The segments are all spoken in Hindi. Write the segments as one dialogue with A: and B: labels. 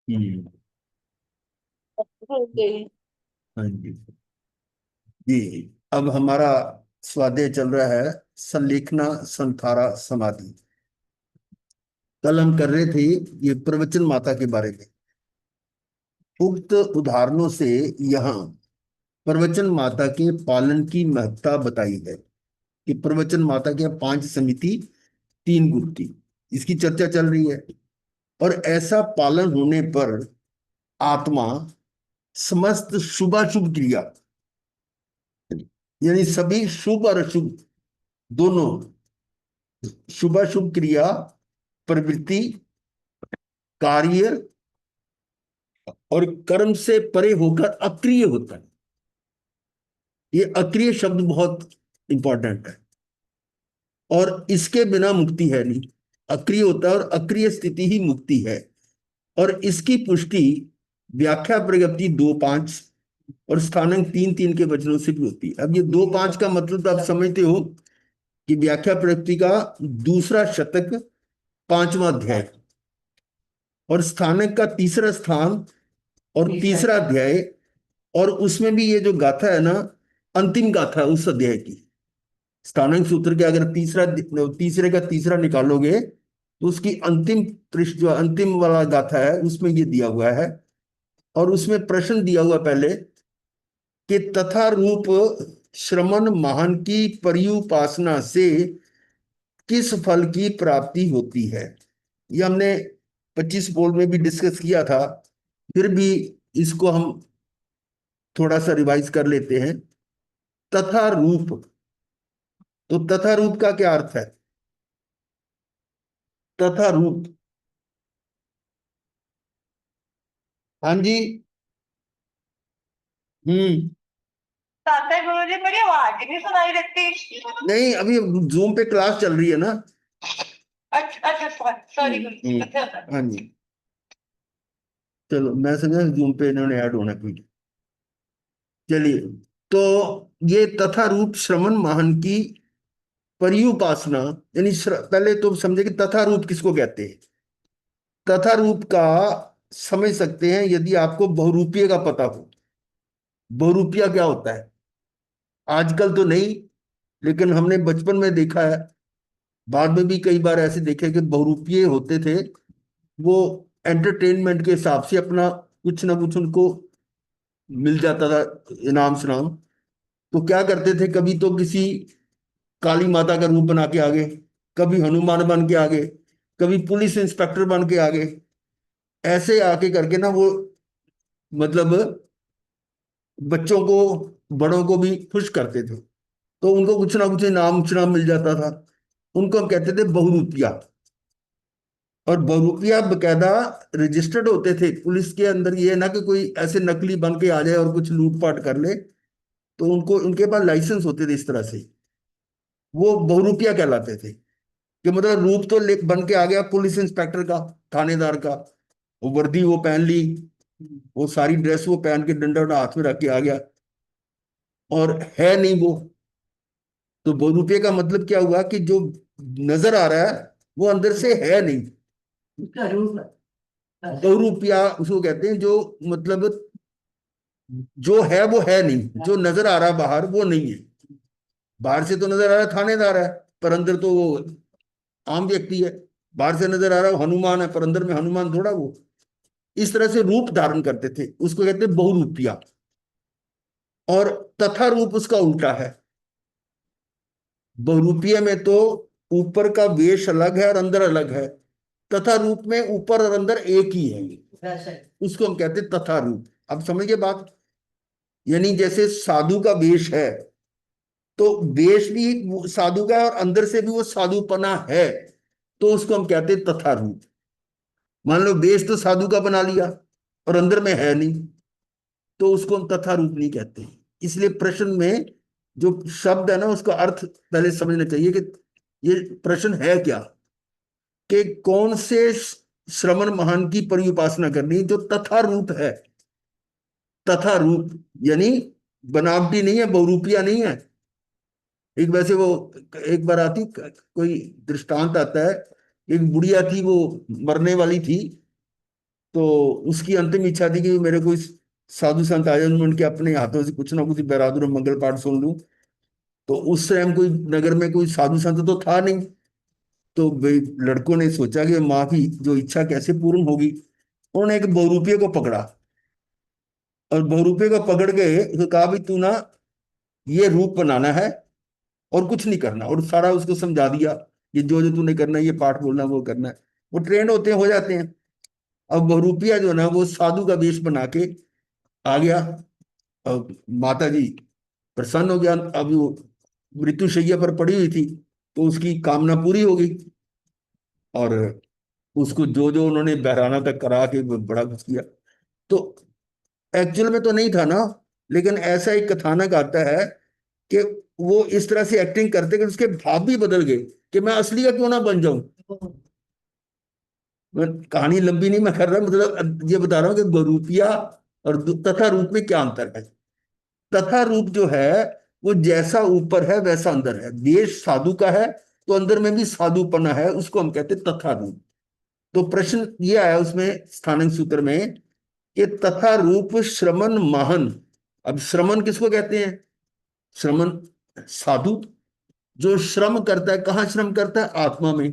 A: हम्म।
B: ओके।
A: हाँ जी। जी। अब हमारा स्वाध्याय चल रहा है संलेखना संथारा समाधि। कल हम कर रहे थे ये प्रवचन माता के बारे में। उक्त उदाहरणों से यहाँ प्रवचन माता के पालन की महत्ता बताई है कि प्रवचन माता के पांच समिति तीन गुप्ती, इसकी चर्चा चल रही है। और ऐसा पालन होने पर आत्मा समस्त शुभाशुभ क्रिया, यानी सभी शुभ और अशुभ दोनों, शुभाशुभ क्रिया, प्रवृत्ति, कार्य और कर्म से परे होकर अक्रिय होता है। ये अक्रिय शब्द बहुत इंपॉर्टेंट है। और इसके बिना मुक्ति है नहीं। अक्रिय होता है और अक्रिय स्थिति ही मुक्ति है। और इसकी पुष्टि व्याख्या प्रगति 2-5 और स्थानांक 3-3 के वचनों से भी होती है। अब ये 2-5 का मतलब तो आप समझते हो कि व्याख्या प्रगति का दूसरा शतक, पांचवा अध्याय, और स्थानक का तीसरा स्थान और तीसरा अध्याय। और उसमें भी ये जो गाथा है ना, अंतिम गाथा है उस अध्याय की। स्थानांक सूत्र के अगर तीसरे का तीसरा निकालोगे तो उसकी अंतिम पृष्ठ, जो अंतिम वाला गाथा है, उसमें ये दिया हुआ है। और उसमें प्रश्न दिया हुआ पहले कि तथा रूप श्रमण महान की पर्युपासना से किस फल की प्राप्ति होती है। ये हमने 25 बोल में भी डिस्कस किया था। फिर भी इसको हम थोड़ा सा रिवाइज कर लेते हैं। तथा रूप, तो तथा रूप का क्या अर्थ है? तथा रूप, हाँ जी। हम्म।
B: साथ है गुरु जी, मेरी आवाज ही नहीं सुनाई देती।
A: नहीं, अभी जूम पे क्लास चल रही है ना।
B: अच्छा अच्छा, सॉरी गुरु जी, अच्छा
A: हाँ जी। चलो, मैं समझा जूम पे इन्होंने ऐड होना कोई। चलिए। तो ये तथा रूप श्रवण महान की पर्युपासना, यानी पहले तो समझे कि तथा रूप किसको कहते हैं। तथा रूप का समझ सकते हैं यदि आपको बहुरूपीय का पता हो। बहुरूपिया क्या होता है? आजकल तो नहीं, लेकिन हमने बचपन में देखा है। बाद में भी कई बार ऐसे देखे कि बहुरूपीय होते थे। वो एंटरटेनमेंट के हिसाब से अपना कुछ ना कुछ उनको मिल जाता था, इनाम शनाम। तो क्या करते थे, कभी तो किसी काली माता का रूप बना के आ गए, कभी हनुमान बन के आ गए, कभी पुलिस इंस्पेक्टर बन के आ गए। ऐसे आके करके ना वो, मतलब बच्चों को, बड़ों को भी खुश करते थे। तो उनको कुछ ना कुछ इनाम शनाम मिल जाता था। उनको हम कहते थे बहुरूपिया। और बहुरूपिया बकायदा रजिस्टर्ड होते थे पुलिस के अंदर। ये ना कि कोई ऐसे नकली बन के आ जाए और कुछ लूटपाट कर ले। तो उनको, उनके पास लाइसेंस होते थे इस तरह से। वो बहुरूपिया कहलाते थे। कि मतलब रूप तो ले बन के आ गया पुलिस इंस्पेक्टर का, थानेदार का। वो वर्दी वो पहन ली, वो सारी ड्रेस वो पहन के डंडा वंडा हाथ में रख के आ गया, और है नहीं वो। तो बहुरूपिया का मतलब क्या हुआ कि जो नजर आ रहा है वो अंदर से है नहीं। बहुरूपिया उसको कहते हैं जो, मतलब जो है वो है नहीं, जो नजर आ रहा है बाहर वो नहीं है। बाहर से तो नजर आ रहा है थानेदार है, पर अंदर तो वो आम व्यक्ति है। बाहर से नजर आ रहा है वो हनुमान है, पर अंदर में हनुमान थोड़ा वो। इस तरह से रूप धारण करते थे, उसको कहते हैं बहुरूपिया। और तथा रूप उसका उल्टा है। बहुरूपिया में तो ऊपर का वेश अलग है और अंदर अलग है। तथा रूप में ऊपर और अंदर एक ही है। उसको हम कहते हैं तथा रूप। अब समझिए बात। यानी जैसे साधु का वेश है, तो वेश भी साधु का है और अंदर से भी वो साधुपना है। तो उसको हम कहते हैं तथा रूप। मान लो वेश तो साधु का बना लिया और अंदर में है नहीं, तो उसको हम तथा रूप नहीं कहते। इसलिए प्रश्न में जो शब्द है ना, उसका अर्थ पहले समझना चाहिए कि ये प्रश्न है क्या। कि कौन से श्रवण महान की परिउपासना करनी जो तथा रूप है। तथा रूप यानी बनावटी नहीं है, बहुरूपिया नहीं है। एक वैसे वो, एक बार आती कोई दृष्टांत आता है। एक बुढ़िया थी, वो मरने वाली थी। तो उसकी अंतिम इच्छा थी कि मेरे कोई साधु संत आ जाए, मैं उनके अपने हाथों से कुछ ना कुछ बहादुर मंगल पाठ सुन लूं। तो उस टाइम कोई नगर में कोई साधु संत तो था नहीं। तो भाई लड़कों ने सोचा कि माँ की जो इच्छा कैसे पूर्ण होगी। उन्होंने एक बहुरूपिये को पकड़ा, और बहुरूपिये को पकड़ के तो कहा भी तू ना ये रूप बनाना है और कुछ नहीं करना, और सारा उसको समझा दिया। ये जो जो तूने करना है, ये पाठ बोलना, वो करना है। वो ट्रेंड होते हैं, हो जाते हैं। अब बहुरूपिया जो है ना, वो साधु का वेश बना के आ गया। अब माता जी प्रसन्न हो गया। अब वो मृत्युशैया पर पड़ी हुई थी, तो उसकी कामना पूरी हो गई। और उसको जो जो उन्होंने बहराना तक करा के बड़ा कुछ किया। तो एक्चुअल में तो नहीं था ना, लेकिन ऐसा एक कथानक आता है कि वो इस तरह से एक्टिंग करते कि उसके भाव भी बदल गए, कि मैं असली का क्यों ना बन जाऊं। मैं कहानी लंबी नहीं मैं कर रहा, मतलब ये बता रहा हूँ कि बहुरूपिया और तथा रूप में क्या अंतर है। तथा रूप जो है, वो जैसा ऊपर है वैसा अंदर है। देश साधु का है, तो अंदर में भी साधुपना है, उसको हम कहते हैं तथा रूप। तो प्रश्न ये आया उसमें स्थानांक सूत्र में कि तथा रूप श्रमण महान। अब श्रमण किसको कहते हैं? श्रमण साधु जो श्रम करता है। कहाँ श्रम करता है? आत्मा में।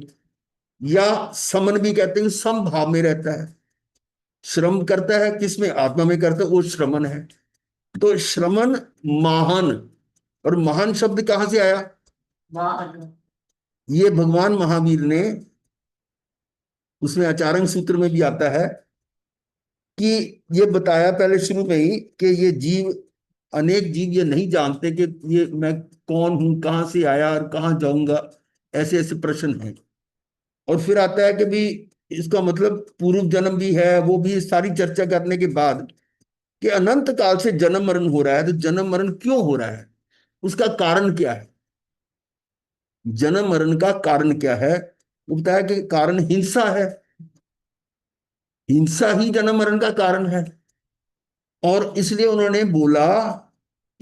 A: या समन भी कहते हैं, सम भाव में रहता है। श्रम करता है किसमें? आत्मा में करता है, वो श्रमण है। तो श्रमण महान। और महान शब्द कहां से आया? ये भगवान महावीर ने, उसमें आचार्य सूत्र में भी आता है कि ये बताया पहले शुरू में ही कि ये जीव, अनेक जीव ये नहीं जानते कि ये मैं कौन हूं, कहां से आया और कहां जाऊंगा। ऐसे ऐसे प्रश्न हैं। और फिर आता है कि भी इसका मतलब पूर्व जन्म भी है, वो भी सारी चर्चा करने के बाद कि अनंत काल से जन्म मरण हो रहा है। तो जन्म मरण क्यों हो रहा है, उसका कारण क्या है? जन्म मरण का कारण क्या है? वो बताया कि कारण हिंसा है। हिंसा ही जन्म मरण का कारण है। और इसलिए उन्होंने बोला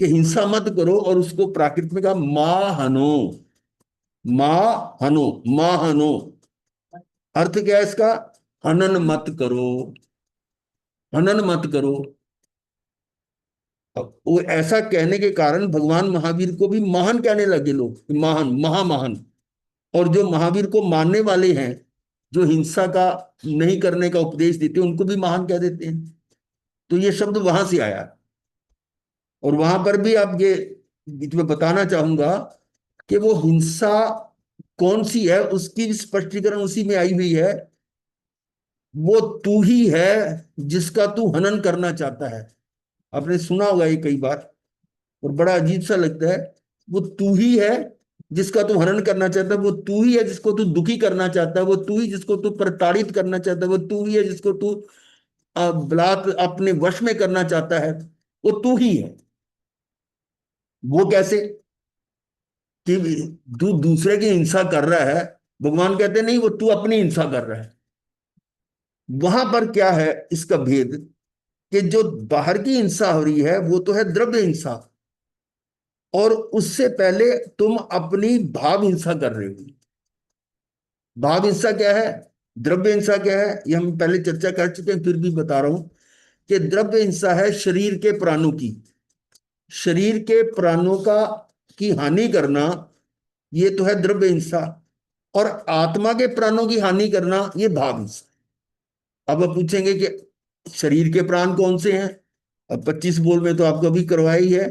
A: कि हिंसा मत करो, और उसको प्राकृत में कहा मां हनो। मां हनो, मां हनो। अर्थ क्या है इसका? हनन मत करो, हनन मत करो। अब वो ऐसा कहने के कारण भगवान महावीर को भी महान कहने लगे लोग, महान, महामहान। और जो महावीर को मानने वाले हैं, जो हिंसा का नहीं करने का उपदेश देते हैं, उनको भी महान कह देते हैं। तो ये शब्द वहां से आया। और वहां पर भी आप ये बीच में बताना चाहूंगा कि वो हिंसा कौन सी है, उसकी भी स्पष्टीकरण उसी में आई हुई है। वो तू ही है जिसका तू हनन करना चाहता है। आपने सुना होगा ये कई बार, और बड़ा अजीब सा लगता है। वो तू ही है जिसका तू हनन करना चाहता है, वो तू ही है जिसको तू दुखी करना चाहता है, वो तू ही जिसको तू प्रताड़ित करना चाहता है, वो तू ही है जिसको तू बलात् अपने वश में करना चाहता है। वो तू ही है। वो कैसे? कि तू दूसरे की हिंसा कर रहा है, भगवान कहते नहीं, वो तू अपनी हिंसा कर रहा है। वहां पर क्या है इसका भेद? कि जो बाहर की हिंसा हो रही है वो तो है द्रव्य हिंसा, और उससे पहले तुम अपनी भाव हिंसा कर रहे हो। भाव हिंसा क्या है, द्रव्य हिंसा क्या है, ये हम पहले चर्चा कर चुके हैं, फिर भी बता रहा हूं कि द्रव्य हिंसा है शरीर के प्राणों की। शरीर के प्राणों का की हानि करना, ये तो है द्रव्य हिंसा। और आत्मा के प्राणों की हानि करना, ये भाव हिंसा। अब आप पूछेंगे कि शरीर के प्राण कौन से हैं? अब 25 बोल में तो आपको अभी करवाया ही है।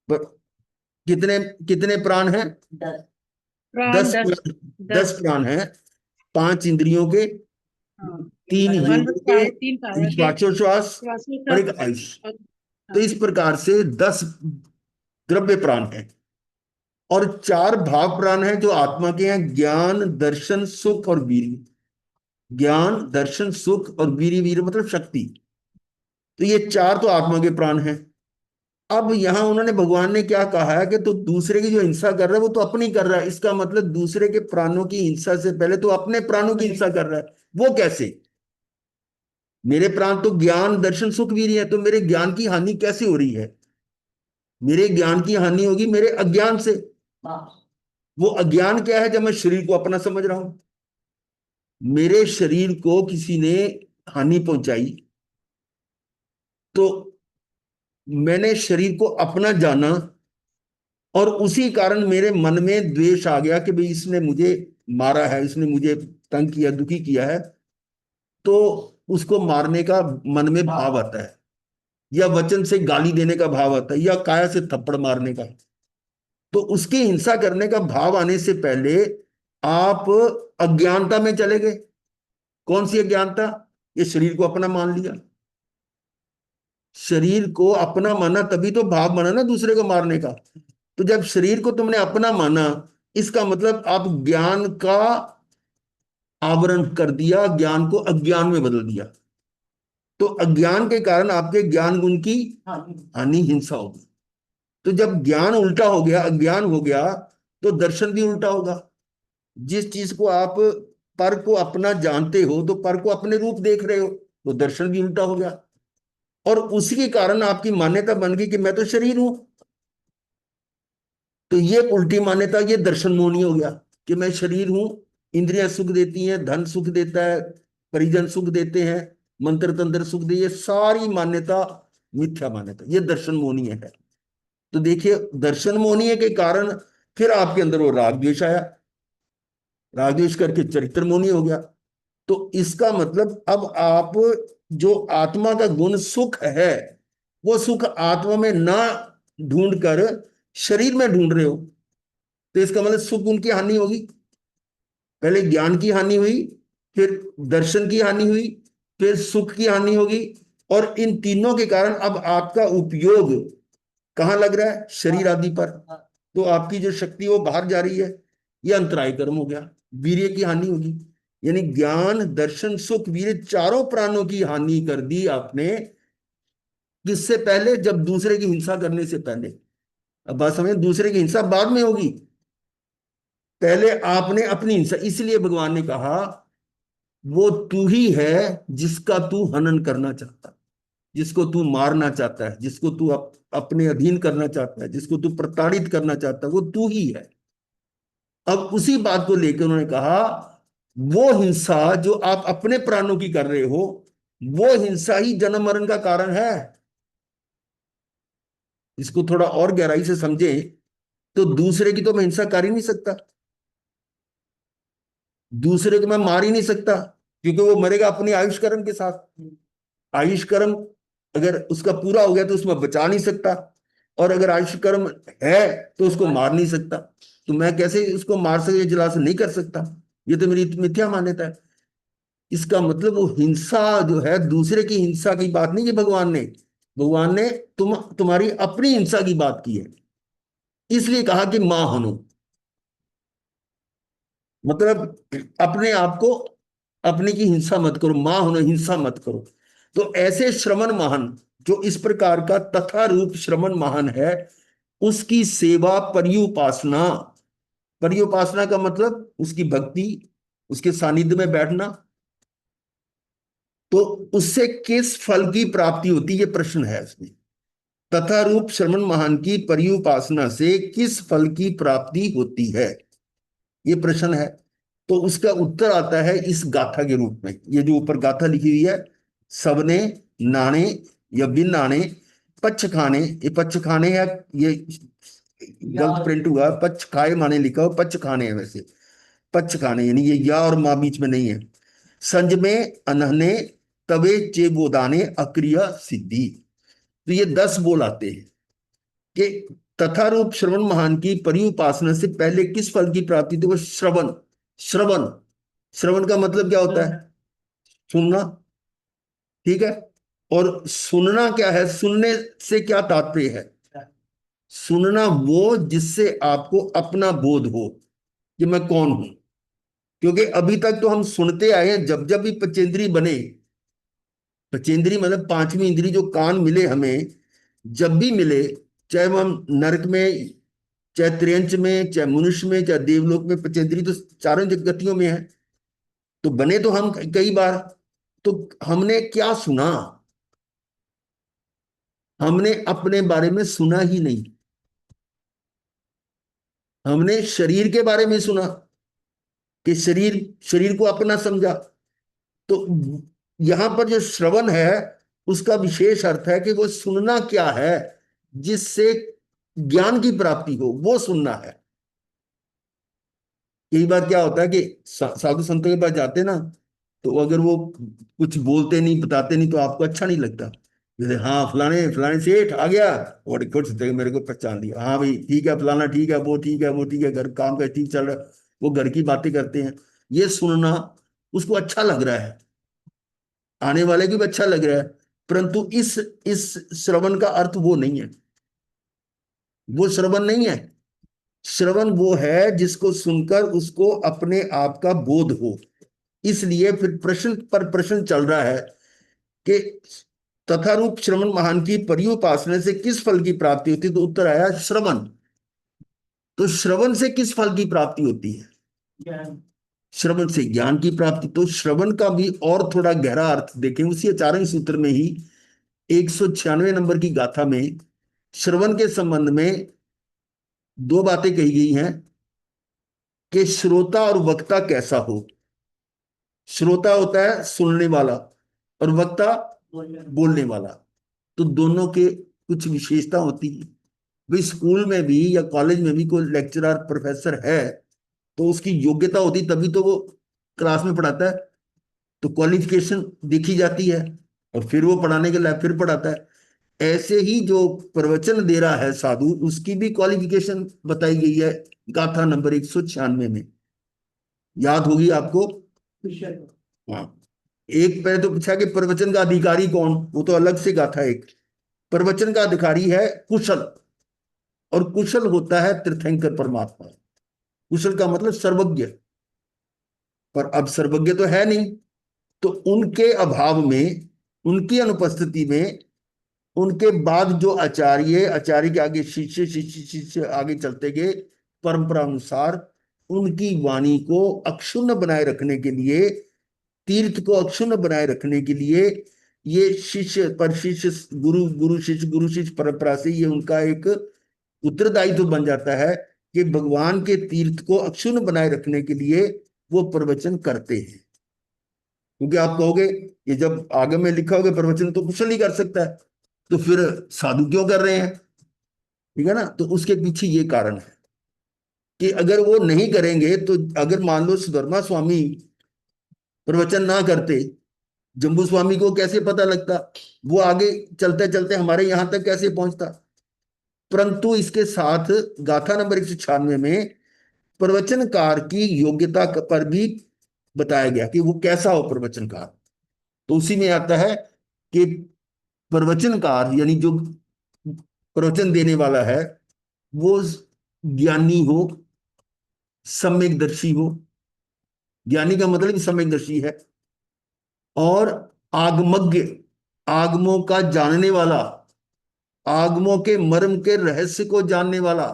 A: पर कितने कितने प्राण हैं?
C: प्राण
A: 10
C: 10।
A: प्राण। 10 प्राण हैं। 5 इंद्रियों के,
C: हाँ,
A: 3
C: मन
A: इंद्रियों के,
C: प्राण 3 काया
A: एक
C: के
A: श्वासोश्वास और एक आयुष। तो
C: हाँ,
A: इस प्रकार से 10 द्रव्य प्राण हैं। और 4 भाव प्राण हैं जो आत्मा के हैं, ज्ञान, दर्शन, सुख और वीर्य। ज्ञान, दर्शन, सुख और वीर्य। वीर्य मतलब शक्ति। तो ये 4 तो आत्मा के प्राण हैं। अब यहां उन्होंने, भगवान ने क्या कहा है कि तो दूसरे की जो हिंसा कर रहा है वो तो अपनी कर रहा है। इसका मतलब दूसरे के प्राणों की हिंसा से पहले तो अपने प्राणों की हिंसा कर रहा है। वो कैसे? मेरे प्राण तो ज्ञान, दर्शन, सुख, वीर्य है, तो मेरे ज्ञान की हानि कैसे हो रही है? मेरे ज्ञान की हानि होगी मेरे अज्ञान से। वो अज्ञान क्या है? जब मैं शरीर को अपना समझ रहा हूं। मेरे शरीर को किसी ने हानि पहुंचाई, तो मैंने शरीर को अपना जाना, और उसी कारण मेरे मन में द्वेष आ गया कि भाई इसने मुझे मारा है, इसने मुझे तंग किया, दुखी किया है, तो उसको मारने का मन में भाव आता है, या वचन से गाली देने का भाव आता है, या काया से थप्पड़ मारने का। तो उसकी हिंसा करने का भाव आने से पहले आप अज्ञानता में चले गए। कौन सी अज्ञानता? ये शरीर को अपना मान लिया। शरीर को अपना माना तभी तो भाव बना ना दूसरे को मारने का। तो जब शरीर को तुमने अपना माना, इसका मतलब आप ज्ञान का आवरण कर दिया, ज्ञान को अज्ञान में बदल दिया। तो अज्ञान के कारण आपके ज्ञान गुण की हानि, हिंसा होगी। तो जब ज्ञान उल्टा हो गया, अज्ञान हो गया, तो दर्शन भी उल्टा होगा। जिस चीज को आप पर को अपना जानते हो, तो पर को अपने रूप देख रहे हो, तो दर्शन भी उल्टा हो गया। और उसी के कारण आपकी मान्यता बन गई कि मैं तो शरीर हूं। तो ये उल्टी मान्यता, ये दर्शन मोहनी हो गया कि मैं शरीर हूं। इंद्रियां सुख देती हैं, धन सुख देता है, परिजन सुख देते हैं, मंत्र तंत्र सुख दे, ये सारी मान्यता मिथ्या मान्यता, ये दर्शन मोहनीय है। तो देखिए, दर्शन मोहनीय के कारण फिर आपके अंदर वो राग द्वेष आया, राग द्वेष करके चरित्र मोहनी हो गया। तो इसका मतलब अब आप जो आत्मा का गुण सुख है, वो सुख आत्मा में ना ढूंढ कर शरीर में ढूंढ रहे हो। तो इसका मतलब सुख उनकी हानि होगी। पहले ज्ञान की हानि हुई, फिर दर्शन की हानि हुई, फिर सुख की हानि होगी। और इन तीनों के कारण अब आपका उपयोग कहाँ लग रहा है? शरीर आदि पर। तो आपकी जो शक्ति है वो बाहर जा रही है, ये अंतराय कर्म हो गया, वीर्य की हानि होगी। यानी ज्ञान, दर्शन, सुख, वीर्य, चारों प्राणों की हानि कर दी आपने। किससे पहले? जब दूसरे की हिंसा करने से पहले। अब बात समझ, दूसरे की हिंसा बाद में होगी, पहले आपने अपनी हिंसा। इसलिए भगवान ने कहा वो तू ही है जिसका तू हनन करना चाहता, जिसको तू मारना चाहता है, जिसको तू अपने अधीन करना चाहता है, जिसको तू प्रताड़ित करना चाहता है, वो तू ही है। अब उसी बात को लेकर उन्होंने कहा वो हिंसा जो आप अपने प्राणों की कर रहे हो, वो हिंसा ही जन्म मरण का कारण है। इसको थोड़ा और गहराई से समझे, तो दूसरे की तो मैं हिंसा कर ही नहीं सकता, दूसरे को मैं मार ही नहीं सकता, क्योंकि वो मरेगा अपनी आयुष कर्म के साथ। आयुष कर्म अगर उसका पूरा हो गया तो उसमें बचा नहीं सकता, और अगर आयुष कर्म है तो उसको मार नहीं सकता। तो मैं कैसे उसको मार सके, जला से नहीं कर सकता। ये तो मेरी मिथ्या मान्यता है। इसका मतलब वो हिंसा जो है, दूसरे की हिंसा की बात नहीं की भगवान ने तुम्हारी अपनी हिंसा की बात की है। इसलिए कहा कि मां हनो, मतलब अपने आप को, अपने की हिंसा मत करो, मां हनो, हिंसा मत करो। तो ऐसे श्रवण महान, जो इस प्रकार का तथा रूप श्रवण महान है, उसकी सेवा पर्युपासना। पर्युपासना का मतलब उसकी भक्ति, उसके सानिध्य में बैठना। तो उससे किस फल की प्राप्ति होती है, ये प्रश्न है इसमें। तथा रूप श्रवण महान की पर्युपासना से किस फल की प्राप्ति होती है, ये प्रश्न है। तो उसका उत्तर आता है इस गाथा के रूप में। ये जो ऊपर गाथा लिखी हुई है, सबने नाणे या बिन नाणे पच्छ खाने, ये पच्छ खाने है, ये गलत प्रिंट हुआ, पच्छ खाए माने लिखा हो, पच्छ खाने है वैसे। पच्छ खाने यानी ये या और मां बीच में नहीं है। संज में अनहने तवे चे बोदाने अक्रिया सिद्धि। तो ये 10 बोल आते हैं कि तथा रूप श्रवण महान की परिउपासना से पहले किस फल की प्राप्ति थी? वो श्रवण। श्रवण, श्रवण का मतलब क्या होता है? सुनना, ठीक है। और सुनना क्या है? सुनने से क्या तात्पर्य है? सुनना वो जिससे आपको अपना बोध हो कि मैं कौन हूं। क्योंकि अभी तक तो हम सुनते आए हैं, जब जब भी पंचेंद्री बने, पंचेंद्री मतलब पांचवी इंद्री, जो कान मिले हमें, जब भी मिले, चाहे वो हम नरक में, चाहे त्रियंच में, चाहे मनुष्य में, चाहे देवलोक में, पंचेंद्री तो चारों गतियों में है। तो बने तो हम कई बार, तो हमने क्या सुना? हमने अपने बारे में सुना ही नहीं, हमने शरीर के बारे में सुना कि शरीर, शरीर को अपना समझा। तो यहां पर जो श्रवण है उसका विशेष अर्थ है कि वो सुनना क्या है, जिससे ज्ञान की प्राप्ति हो, वो सुनना है। कई बार क्या होता है कि साधु संतों के पास जाते ना, तो अगर वो कुछ बोलते नहीं, बताते नहीं, तो आपको अच्छा नहीं लगता। जैसे हाँ फलाने फलाने सेठ आ गया, और कुछ देर मेरे को पहचान लिया, हाँ भाई ठीक है, फलाना ठीक है, वो ठीक है, वो ठीक है, घर काम का ठीक चल रहा है, वो घर की बातें करते हैं। ये सुनना उसको अच्छा लग रहा है, आने वाले को भी अच्छा लग रहा है। परंतु इस श्रवण का अर्थ वो नहीं है, वो श्रवण नहीं है। श्रवण वो है जिसको सुनकर उसको अपने आप का बोध हो। इसलिए फिर प्रश्न पर प्रश्न चल रहा है कि तथा रूप श्रवण महान की पर्युपासना से किस फल की प्राप्ति होती है, तो उत्तर आया श्रवण। तो श्रवण से किस फल की प्राप्ति होती है? श्रवण से ज्ञान की प्राप्ति। तो श्रवण का भी और थोड़ा गहरा अर्थ देखें, उसी 4वें सूत्र में ही 196 नंबर की गाथा में श्रवण के संबंध में दो बातें कही गई हैं कि श्रोता और वक्ता कैसा हो। श्रोता होता है सुनने वाला, और वक्ता बोलने वाला। तो दोनों के कुछ विशेषता होती है। भाई स्कूल में भी या कॉलेज में भी कोई लेक्चरर प्रोफेसर है, तो उसकी योग्यता होती तभी तो वो क्लास में पढ़ाता है, तो क्वालिफिकेशन देखी जाती है, और फिर वो पढ़ाने के लायक फिर पढ़ाता है। ऐसे ही जो प्रवचन दे रहा है साधु, उसकी भी क्वालिफिकेशन बताई गई है गाथा नंबर 196 में, याद होगी आपको। हाँ, एक पहले तो पूछा कि प्रवचन का अधिकारी कौन, वो तो अलग से गाथा। एक प्रवचन का अधिकारी है कुशल, और कुशल होता है तीर्थंकर परमात्मा। कुशल का मतलब सर्वज्ञ, पर अब सर्वज्ञ तो है नहीं, तो उनके अभाव में, उनकी अनुपस्थिति में, उनके बाद जो आचार्य, आचार्य के आगे शिष्य, शिष्य शिष्य आगे चलते गए परंपरा अनुसार, उनकी वाणी को अक्षुण्ण बनाए रखने के लिए, तीर्थ को अक्षुण्ण बनाए रखने के लिए, ये शिष्य पर शिष्य, गुरु गुरु शिष्य परंपरा से ये उनका एक उत्तरदायित्व बन जाता है कि भगवान के तीर्थ को अक्षुण्ण बनाए रखने के लिए वो प्रवचन करते हैं। क्योंकि आप कहोगे ये जब आगे में लिखा होगा प्रवचन तो कुशल ही कर सकता है, तो फिर साधु क्यों कर रहे हैं? ठीक है ना। तो उसके पीछे ये कारण है कि अगर वो नहीं करेंगे, तो अगर मान लो सुधर्मा स्वामी प्रवचन ना करते, जम्बू स्वामी को कैसे पता लगता, वो आगे चलते चलते हमारे यहां तक कैसे पहुंचता? परंतु इसके साथ गाथा नंबर 196 में प्रवचनकार की योग्यता पर भी बताया गया कि वो कैसा हो प्रवचनकार। तो उसी में आता है कि प्रवचनकार यानी जो प्रवचन देने वाला है, वो ज्ञानी हो, सम्यकदर्शी हो। ज्ञानी का मतलब ही सम्यकदर्शी है। और आगमज्ञ, आगमों का जानने वाला, आगमों के मर्म के रहस्य को जानने वाला।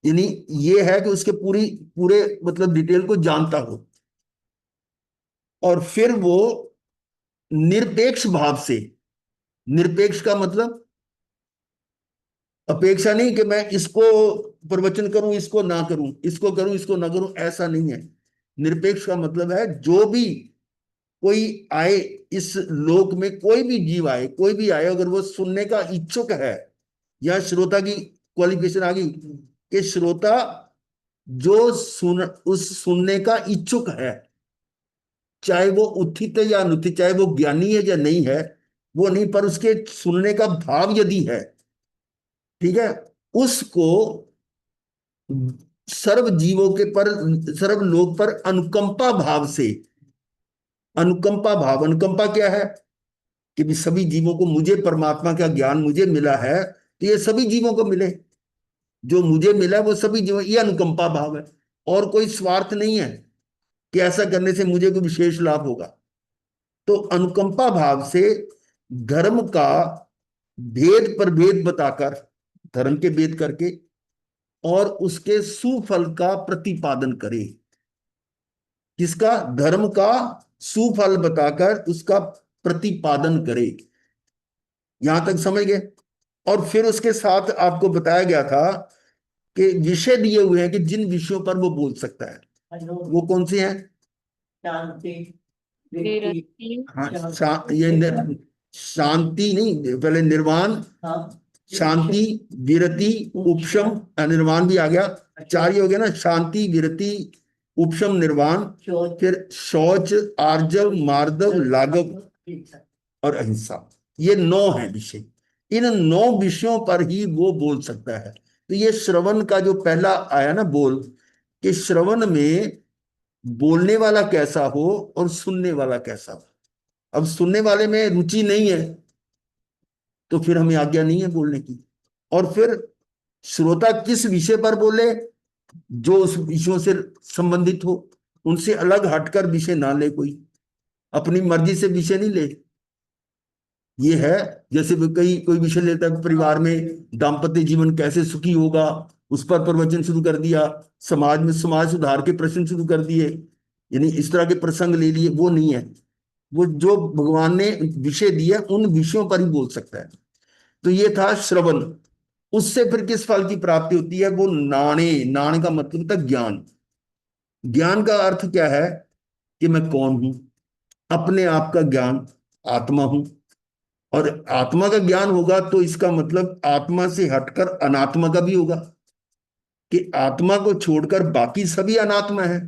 A: यानी ये है कि उसके पूरे मतलब डिटेल को जानता हो, और फिर वो निरपेक्ष भाव से, निरपेक्ष का मतलब अपेक्षा नहीं कि मैं इसको प्रवचन करूं इसको ना करूं, इसको करूं इसको ना करूं, ऐसा नहीं है। निरपेक्ष का मतलब है जो भी कोई आए इस लोक में, कोई भी जीव आए, कोई भी आए, अगर वो सुनने का इच्छुक है, या श्रोता की क्वालिफिकेशन आ गई कि श्रोता जो उस सुनने का इच्छुक है, चाहे वो उत्थित है या अनुत्थित, चाहे वो ज्ञानी है या नहीं है, वो नहीं, पर उसके सुनने का भाव यदि है, ठीक है, उसको सर्व जीवों के पर, सर्व लोक पर अनुकंपा भाव से, अनुकंपा भाव, अनुकंपा क्या है कि भी सभी जीवों को, मुझे परमात्मा का ज्ञान मुझे मिला है, तो ये सभी जीवों को मिले, जो मुझे मिला वो सभी जीवों, ये अनुकंपा भाव है। और कोई स्वार्थ नहीं है कि ऐसा करने से मुझे कोई विशेष लाभ होगा। तो अनुकंपा भाव से धर्म का भेद पर भेद बताकर, धर्म के भेद करके, और उसके सुफल का प्रतिपादन करे। किसका? धर्म का सुफल बताकर उसका प्रतिपादन करे। यहां तक समझ गए। और फिर उसके साथ आपको बताया गया था कि विषय दिए हुए हैं कि जिन विषयों पर वो बोल सकता है, वो कौन से हैं?
C: शांति, विरति
A: हाँ, शांति नहीं, पहले निर्वाण, शांति, विरति, उपशम, निर्वाण भी आ गया, चार ही हो गया ना, शांति, विरति, उपशम, निर्वाण, फिर शौच, आर्जव, मार्दव, लाघव और अहिंसा। ये 9 है विषय। इन 9 विषयों पर ही वो बोल सकता है। तो ये श्रवण का जो पहला आया ना बोल, कि श्रवण में बोलने वाला कैसा हो और सुनने वाला कैसा हो। अब सुनने वाले में रुचि नहीं है तो फिर हमें आज्ञा नहीं है बोलने की। और फिर श्रोता किस विषय पर बोले, जो उस विषयों से संबंधित हो, उनसे अलग हटकर विषय ना ले, कोई अपनी मर्जी से विषय नहीं ले। ये है जैसे कई कोई विषय लेता है, परिवार में दाम्पत्य जीवन कैसे सुखी होगा, उस पर प्रवचन शुरू कर दिया, समाज में समाज सुधार के प्रश्न शुरू कर दिए, यानी इस तरह के प्रसंग ले लिए। वो नहीं है, वो जो भगवान ने विषय दिए उन विषयों पर ही बोल सकता है। तो ये था श्रवण। उससे फिर किस फल की प्राप्ति होती है, वो नाणे, नाण का मतलब था ज्ञान। ज्ञान का अर्थ क्या है कि मैं कौन हूं, अपने आप का ज्ञान, आत्मा हूं। और आत्मा का ज्ञान होगा तो इसका मतलब आत्मा से हटकर अनात्मा का भी होगा, कि आत्मा को छोड़कर बाकी सभी अनात्मा है,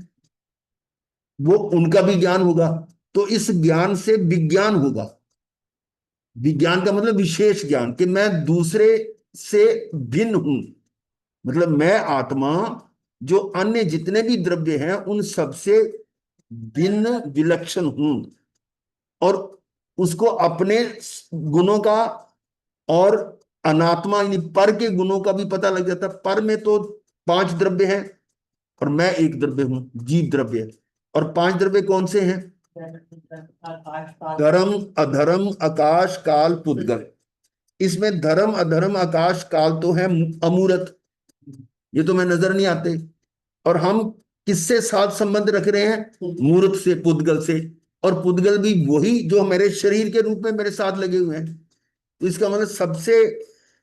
A: वो उनका भी ज्ञान होगा। तो इस ज्ञान से विज्ञान होगा। विज्ञान का मतलब विशेष ज्ञान, कि मैं दूसरे से भिन्न हूं। मतलब मैं आत्मा जो अन्य जितने भी द्रव्य हैं उन सबसे भिन्न विलक्षण हूं। और उसको अपने गुणों का और अनात्मा यानी पर के गुणों का भी पता लग जाता है। पर में तो 5 द्रव्य हैं और मैं एक द्रव्य हूं, जीव द्रव्य। और 5 द्रव्य कौन से हैं? धर्म, अधर्म, आकाश, काल, पुद्गल। इसमें धर्म, अधर्म, आकाश, काल तो है अमूर्त, ये तो मैं नजर नहीं आते। और हम किससे साथ संबंध रख रहे हैं? मूर्त से, पुद्गल से। और पुद्गल भी वही जो मेरे शरीर के रूप में मेरे साथ लगे हुए हैं। तो इसका मतलब सबसे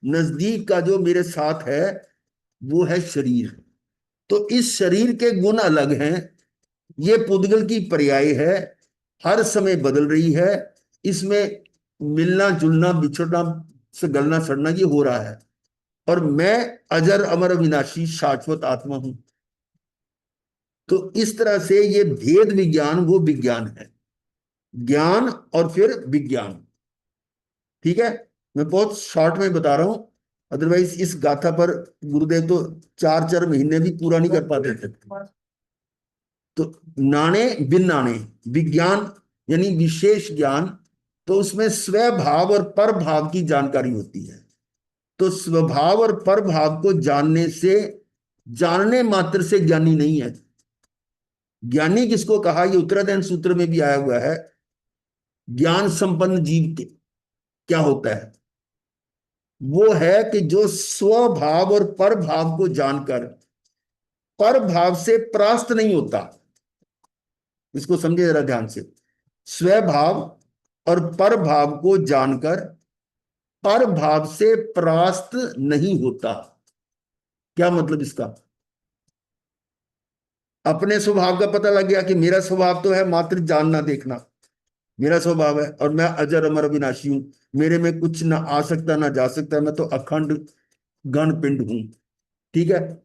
A: नजदीक का जो मेरे साथ है वो है शरीर। तो इस शरीर के गुण अलग हैं, ये पुद्गल की पर्याय है, हर समय बदल रही है। इसमें मिलना जुलना बिछड़ना से गलना सड़ना ये हो रहा है। और मैं अजर अमर विनाशी शाश्वत आत्मा हूं। तो इस तरह से ये भेद विज्ञान वो विज्ञान है, ज्ञान और फिर विज्ञान। ठीक है, मैं बहुत शॉर्ट में बता रहा हूं, अदरवाइज इस गाथा पर गुरुदेव तो 4 महीने भी पूरा नहीं कर पाते थे। तो नाणे बिन नाणे, विज्ञान यानी विशेष ज्ञान, तो उसमें स्वभाव और पर भाव की जानकारी होती है। तो स्वभाव और पर भाव को जानने से, जानने मात्र से ज्ञानी नहीं है। ज्ञानी किसको कहा, ये उत्तरायण सूत्र में भी आया हुआ है। ज्ञान संपन्न जीव के क्या होता है? वो है कि जो स्वभाव और पर भाव को जानकर पर भाव से परास्त नहीं होता। इसको समझे जरा ध्यान से। स्वभाव और पर भाव को जानकर पर भाव से परास्त नहीं होता। क्या मतलब इसका? अपने स्वभाव का पता लग गया कि मेरा स्वभाव तो है मात्र जानना देखना, मेरा स्वभाव है, और मैं अजर अमर अविनाशी हूं, मेरे में कुछ ना आ सकता ना जा सकता, मैं तो अखंड गण पिंड हूं। ठीक है।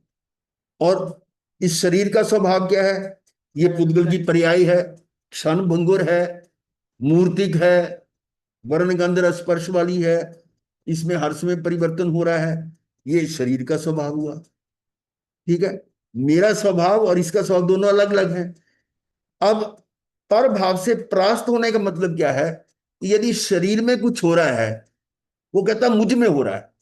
A: और इस शरीर का स्वभाव क्या है? ये पुद्गल की पर्याय है, क्षण भंगुर है, मूर्तिक है, वर्ण गंध रस स्पर्श वाली है, इसमें हर समय परिवर्तन हो रहा है। ये शरीर का स्वभाव हुआ। ठीक है, मेरा स्वभाव और इसका स्वभाव दोनों अलग अलग हैं। अब पर भाव से परास्त होने का मतलब क्या है? यदि शरीर में कुछ हो रहा है, वो कहता मुझ में हो रहा है।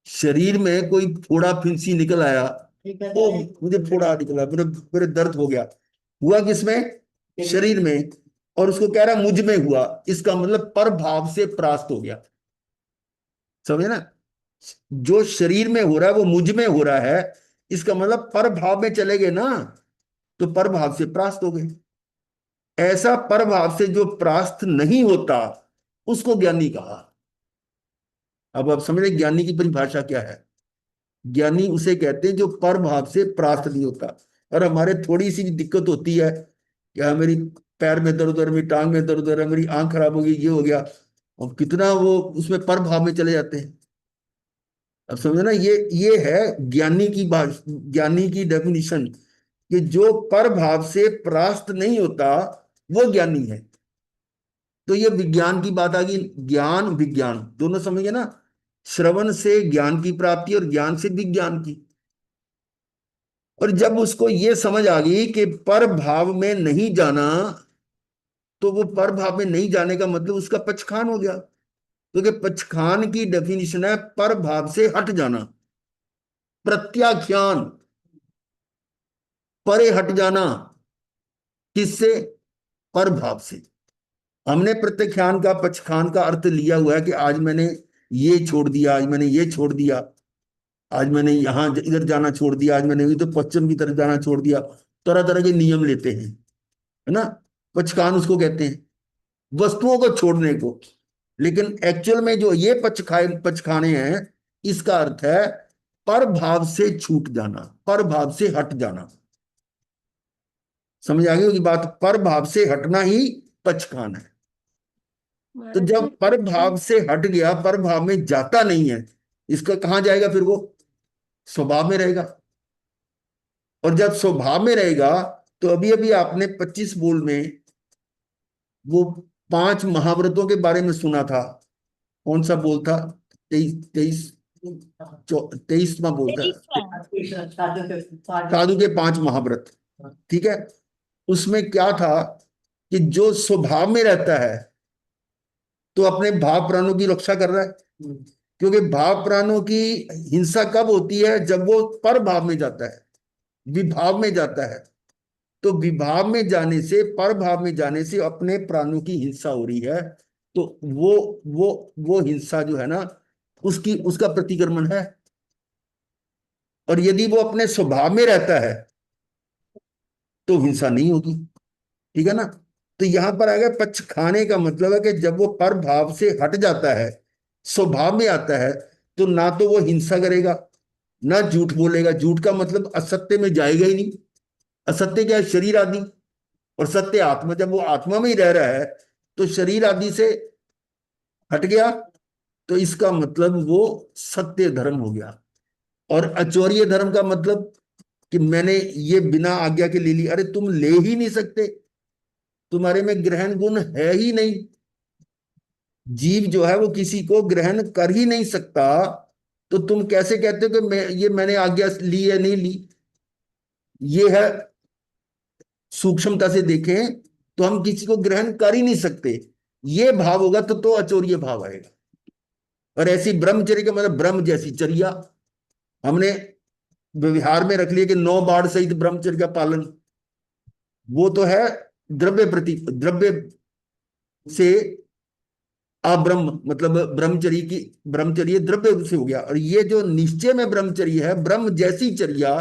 A: शरीर में कोई फोड़ा फिंसी निकल आया, ओ मुझे फोड़ा निकला, मेरे मेरे दर्द हो गया, हुआ किसमें? शरीर में। और उसको कह रहा मुझ में हुआ, इसका मतलब पर भाव से परास्त हो गया। समझे ना? जो शरीर में हो रहा है वो मुझ में हो रहा है, इसका मतलब पर भाव में चले गए ना, तो पर भाव से परास्त हो गए। ऐसा पर भाव से जो परास्त नहीं होता उसको ज्ञानी कहा। अब आप समझ रहे ज्ञानी की परिभाषा क्या है? ज्ञानी उसे कहते हैं जो पर भाव से परास्त नहीं होता। और हमारे थोड़ी सी भी दिक्कत होती है क्या मेरी पैर में दर्द हो रहा है, मेरी टांग में दर्द हो रहा है, मेरी आंख खराब हो गई, ये हो गया, और कितना वो उसमें पर भाव में चले जाते हैं। अब समझो ना, ये है ज्ञानी की बात, ज्ञानी की डेफिनेशन, कि जो पर भाव से परास्त नहीं होता वो ज्ञानी है। तो ये विज्ञान की बात आ गई, ज्ञान विज्ञान दोनों समझे ना, श्रवण से ज्ञान की प्राप्ति और ज्ञान से विज्ञान की। और जब उसको ये समझ आ गई कि पर भाव में नहीं जाना, तो वो पर भाव में नहीं जाने का मतलब उसका पक्षखान हो गया, क्योंकि पक्षखान की डेफिनेशन है पर भाव से हट जाना, प्रत्याख्यान, परे हट जाना। किससे? पर भाव से। हमने प्रत्याख्यान का पक्षखान का अर्थ लिया हुआ है कि आज मैंने ये छोड़ दिया, आज मैंने ये छोड़ दिया, आज मैंने यहां इधर जाना छोड़ दिया, आज मैंने तो पश्चिम की तरफ जाना छोड़ दिया। तरह तरह के नियम लेते हैं, है ना। पक्षकान उसको कहते हैं, वस्तुओं को छोड़ने को। लेकिन एक्चुअल में जो ये पक्षखाने हैं, इसका अर्थ है पर भाव से छूट जाना, पर भाव से हट जाना। समझ आ गई होगी बात, पर भाव से हटना ही पक्षखान है। तो
C: महाराज
A: जब
C: जी
A: पर भाव से हट गया, पर भाव में जाता नहीं है, इसका कहां जाएगा फिर? वो स्वभाव में रहेगा। और जब स्वभाव में रहेगा, तो अभी अभी आपने 25 बोल में वो 5 महाव्रतों के बारे में सुना था। कौन सा बोल था? 23 23वां बोल था, साधु के 5 महाव्रत। ठीक है। उसमें क्या था कि जो स्वभाव में रहता है तो अपने भाव प्राणों की रक्षा कर रहा है, क्योंकि भाव प्राणों की हिंसा कब होती है? जब वो पर भाव में जाता है, विभाव में जाता है। तो विभाव में जाने से, पर भाव में जाने से अपने प्राणों की हिंसा हो रही है। तो वो हिंसा जो है ना, उसकी उसका प्रतिक्रमण है। और यदि वो अपने स्वभाव में रहता है तो हिंसा नहीं होगी। ठीक है ना। तो यहां पर आ गया पक्ष खाने का मतलब है कि जब वो पर भाव से हट जाता है, स्वभाव में आता है, तो ना तो वो हिंसा करेगा, ना झूठ बोलेगा। झूठ का मतलब असत्य में जाएगा ही नहीं। असत्य क्या है? शरीर आदि। और सत्य आत्मा। जब वो आत्मा में ही रह रहा है तो शरीर आदि से हट गया, तो इसका मतलब वो सत्य धर्म हो गया। और अचौर्य धर्म का मतलब कि मैंने ये बिना आज्ञा के ले ली। अरे तुम ले ही नहीं सकते, तुम्हारे में ग्रहण गुण है ही नहीं। जीव जो है वो किसी को ग्रहण कर ही नहीं सकता। तो तुम कैसे कहते हो कि मैंने आज्ञा ली है? नहीं ली। ये है, सूक्ष्मता से देखें तो हम किसी को ग्रहण कर ही नहीं सकते। ये भाव होगा तो अचौर्य भाव आएगा। और ऐसी ब्रह्मचर्य का मतलब ब्रह्म जैसी चर्या हमने व्यवहार में रख लिया कि 9 बार सहित ब्रह्मचर्य का पालन। वो तो है द्रव्य से अब्रह्म, मतलब ब्रह्मचर्य की, ब्रह्मचर्य द्रव्य से हो गया। और ये जो निश्चय में ब्रह्मचर्य है, ब्रह्म जैसी चर्या,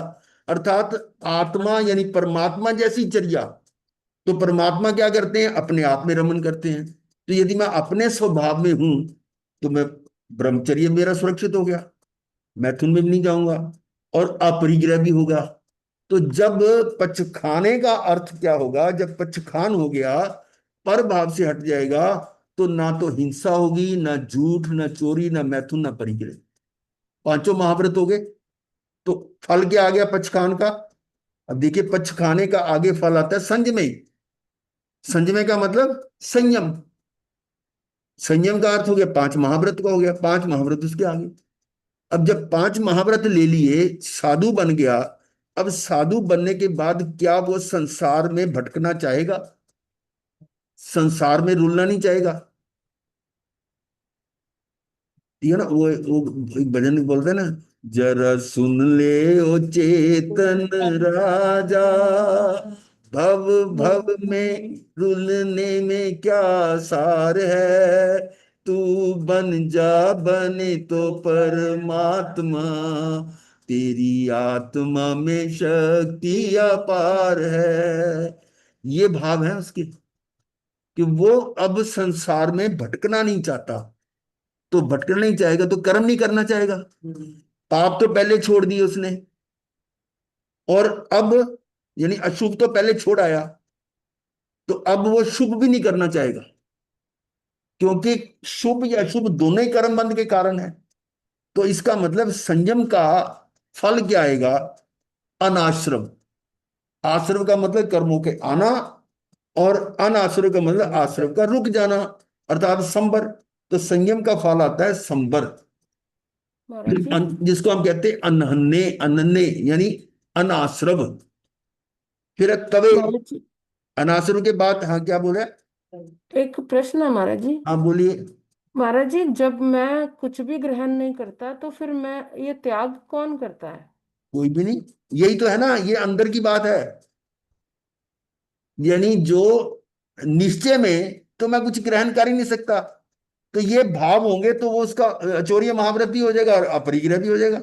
A: अर्थात आत्मा यानी परमात्मा जैसी चर्या। तो परमात्मा क्या करते हैं? अपने आप में रमन करते हैं। तो यदि मैं अपने स्वभाव में हूं तो मैं, ब्रह्मचर्य मेरा सुरक्षित हो गया, मैथुन में भी नहीं जाऊंगा, और अपरिग्रह भी होगा। तो जब पक्षखाने का अर्थ क्या होगा? जब पक्षखान हो गया, पर भाव से हट जाएगा, तो ना तो हिंसा होगी, ना झूठ, ना चोरी, ना मैथुन, ना परिग्रह। 5 महाव्रत हो गए। तो फल क्या आ गया पक्षखान का? अब देखिए, पक्षखाने का आगे फल आता है संयमय। संयमय का मतलब संयम। संयम का अर्थ हो गया 5 महाव्रत का, हो गया 5 महाव्रत उसके आगे। अब जब 5 महाव्रत ले लिए, साधु बन गया। अब साधु बनने के बाद क्या वो संसार में भटकना चाहेगा? संसार में रुलना नहीं चाहेगा। ठीक है ना। वो एक भजन में बोलते हैं ना, जरा सुन ले ओ चेतन राजा, भव भव में रुलने में क्या सार है। तू बन जा बने तो परमात्मा, तेरी आत्मा में शक्ति अपार है। ये भाव है उसके, कि वो अब संसार में भटकना नहीं चाहता। तो भटकना नहीं चाहेगा तो कर्म नहीं करना चाहेगा। पाप तो पहले छोड़ दिए उसने, और अब यानी अशुभ तो पहले छोड़ आया, तो अब वो शुभ भी नहीं करना चाहेगा, क्योंकि शुभ या शुभ दोनों ही कर्म बंध के कारण है। तो इसका मतलब संयम का फल क्या आएगा? अनाश्रव। आश्रव का मतलब कर्मों के आना, और अनाश्रव का मतलब आश्रव का रुक जाना, अर्थात संबर। तो संयम का फल आता है संबर,
C: महाराज जी।
A: जिसको हम कहते हैं अनहन्ने, अनन्ने यानी अनाश्रव। फिर है तवे।
C: महाराज जी,
A: अनाश्रव के बाद, हाँ क्या बोले?
C: एक प्रश्न है महाराज जी।
A: हाँ बोलिए।
C: महाराज जी, जब मैं कुछ भी ग्रहण नहीं करता तो फिर मैं ये त्याग कौन करता है?
A: कोई भी नहीं। यही तो है ना, ये अंदर की बात है। यानी जो निश्चय में तो मैं कुछ ग्रहण कर ही नहीं सकता, तो ये भाव होंगे तो वो उसका अचोर्य महाव्रत भी हो जाएगा और अपरिग्रह भी हो जाएगा।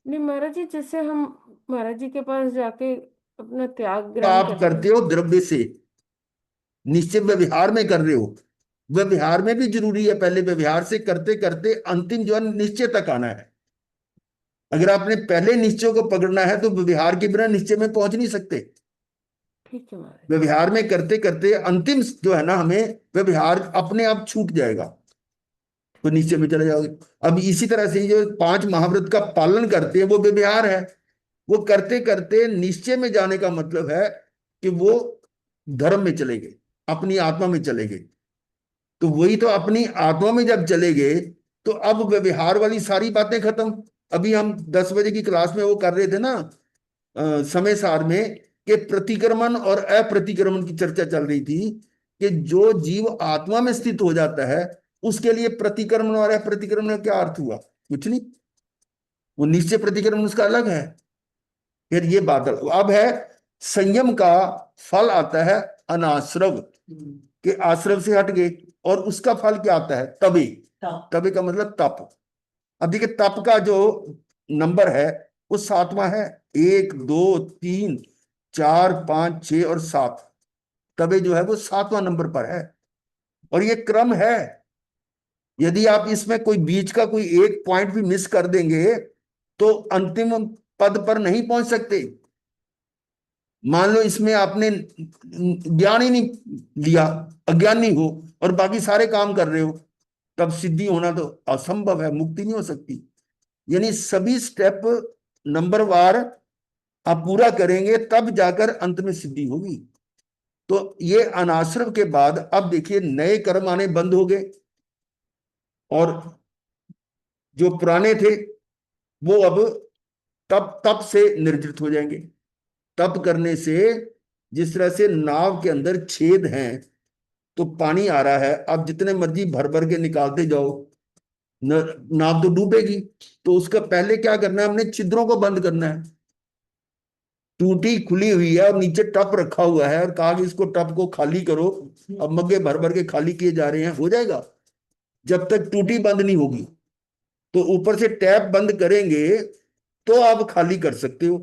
C: नहीं महाराज जी, जैसे हम महाराज जी के पास जाके अपना त्याग
A: तो
C: ग्रहण
A: आप
C: करते
A: करते
C: हैं।
A: हो द्रव्य से, निश्चय व्यवहार में कर रहे हो। व्यवहार में भी जरूरी है, पहले व्यवहार से करते करते अंतिम जो है निश्चय तक आना है। अगर आपने पहले निश्चय को पकड़ना है तो व्यवहार के बिना निश्चय में पहुंच नहीं सकते।
C: ठीक है महाराज जी।
A: व्यवहार में करते करते अंतिम जो है ना, हमें व्यवहार अपने आप छूट जाएगा, तो नीचे में चले जाओगे। अब इसी तरह से जो 5 महाव्रत का पालन करते हैं वो व्यवहार है। वो करते करते निश्चय में जाने का मतलब है कि वो धर्म में चले गए, अपनी आत्मा में चले गए। तो वही तो, अपनी आत्मा में जब चले गए तो अब व्यवहार वाली सारी बातें खत्म। अभी हम 10 बजे की क्लास में वो कर रहे थे ना, समय सार में, कि प्रतिक्रमण और अप्रतिक्रमण की चर्चा चल रही थी, कि जो जीव आत्मा में स्थित हो जाता है उसके लिए प्रतिक्रमण और अप्रतिक्रमण का क्या अर्थ हुआ? कुछ नहीं। वो निश्चय प्रतिक्रमण उसका अलग है। फिर ये बादल अब है, संयम का फल आता है अनाश्रव, के आश्रव से हट गए। और उसका फल क्या आता है? तवे। तवे का मतलब तप। अब देखिए, तप का जो नंबर है वो 7वां है। 1 2 3 4 5 6 और 7, तबे जो है वो 7वां नंबर पर है। और ये क्रम है। यदि आप इसमें कोई बीच का कोई एक पॉइंट भी मिस कर देंगे तो अंतिम पद पर नहीं पहुंच सकते। मान लो इसमें आपने ज्ञान ही नहीं लिया, अज्ञानी हो, और बाकी सारे काम कर रहे हो, तब सिद्धि होना तो असंभव है, मुक्ति नहीं हो सकती। यानी सभी स्टेप नंबर वार आप पूरा करेंगे तब जाकर अंत में सिद्धि होगी। तो ये अनाश्रव के बाद अब देखिए नए कर्म आने बंद हो गए, और जो पुराने थे वो अब तप तप से निर्जित हो जाएंगे। तप करने से, जिस तरह से नाव के अंदर छेद हैं तो पानी आ रहा है, अब जितने मर्जी भर भर के निकालते जाओ, नाव तो डूबेगी। तो उसका पहले क्या करना है? हमने छिद्रों को बंद करना है। टूटी खुली हुई है और नीचे टप रखा हुआ है, और कहा कि इसको टप को खाली करो। अब मग्गे भर भर के खाली किए जा रहे हैं, हो जाएगा जब तक टूटी बंद नहीं होगी। तो ऊपर से टैप बंद करेंगे तो आप खाली कर सकते हो।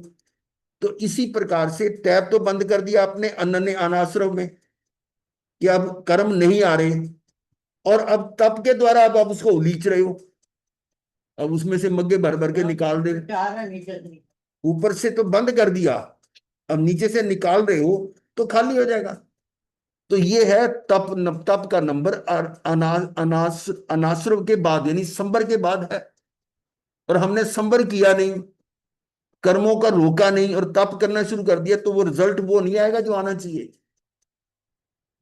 A: तो इसी प्रकार से टैप तो बंद कर दिया आपने अन्य अनाश्रम में, कि अब कर्म नहीं आ रहे, और अब तप के द्वारा अब आप उसको उलीच रहे हो। अब उसमें से मग्गे भर भर के निकाल दे, ऊपर से तो बंद कर दिया, अब नीचे से निकाल रहे हो तो खाली हो जाएगा। तो ये है तप का नंबर अनाश्रव के बाद, यानी संबर के बाद है। और हमने संबर किया नहीं, कर्मों का रोका नहीं, और तप करना शुरू कर दिया, तो वो रिजल्ट वो नहीं आएगा जो आना चाहिए।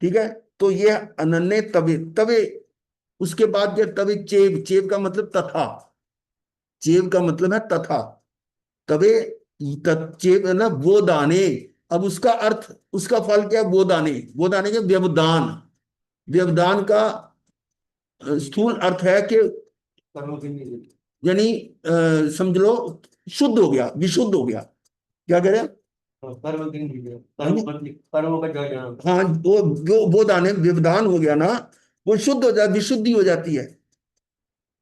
A: ठीक है। तो ये अनन्य तवे तवे। उसके बाद क्या? तवे चेव। चेव का मतलब तथा। चेव का मतलब है तथा। तवे चेव है ना, वो दाने। अब उसका अर्थ, उसका फल क्या है? वो दाने। वो दाने के व्यवदान। व्यवदान का स्थूल अर्थ है कि यानी समझ लो शुद्ध हो गया, विशुद्ध हो गया। क्या कह रहे हैं? हाँ, वो दाने व्यवधान हो गया ना, वो शुद्ध हो जाए, विशुद्धि हो जाती है।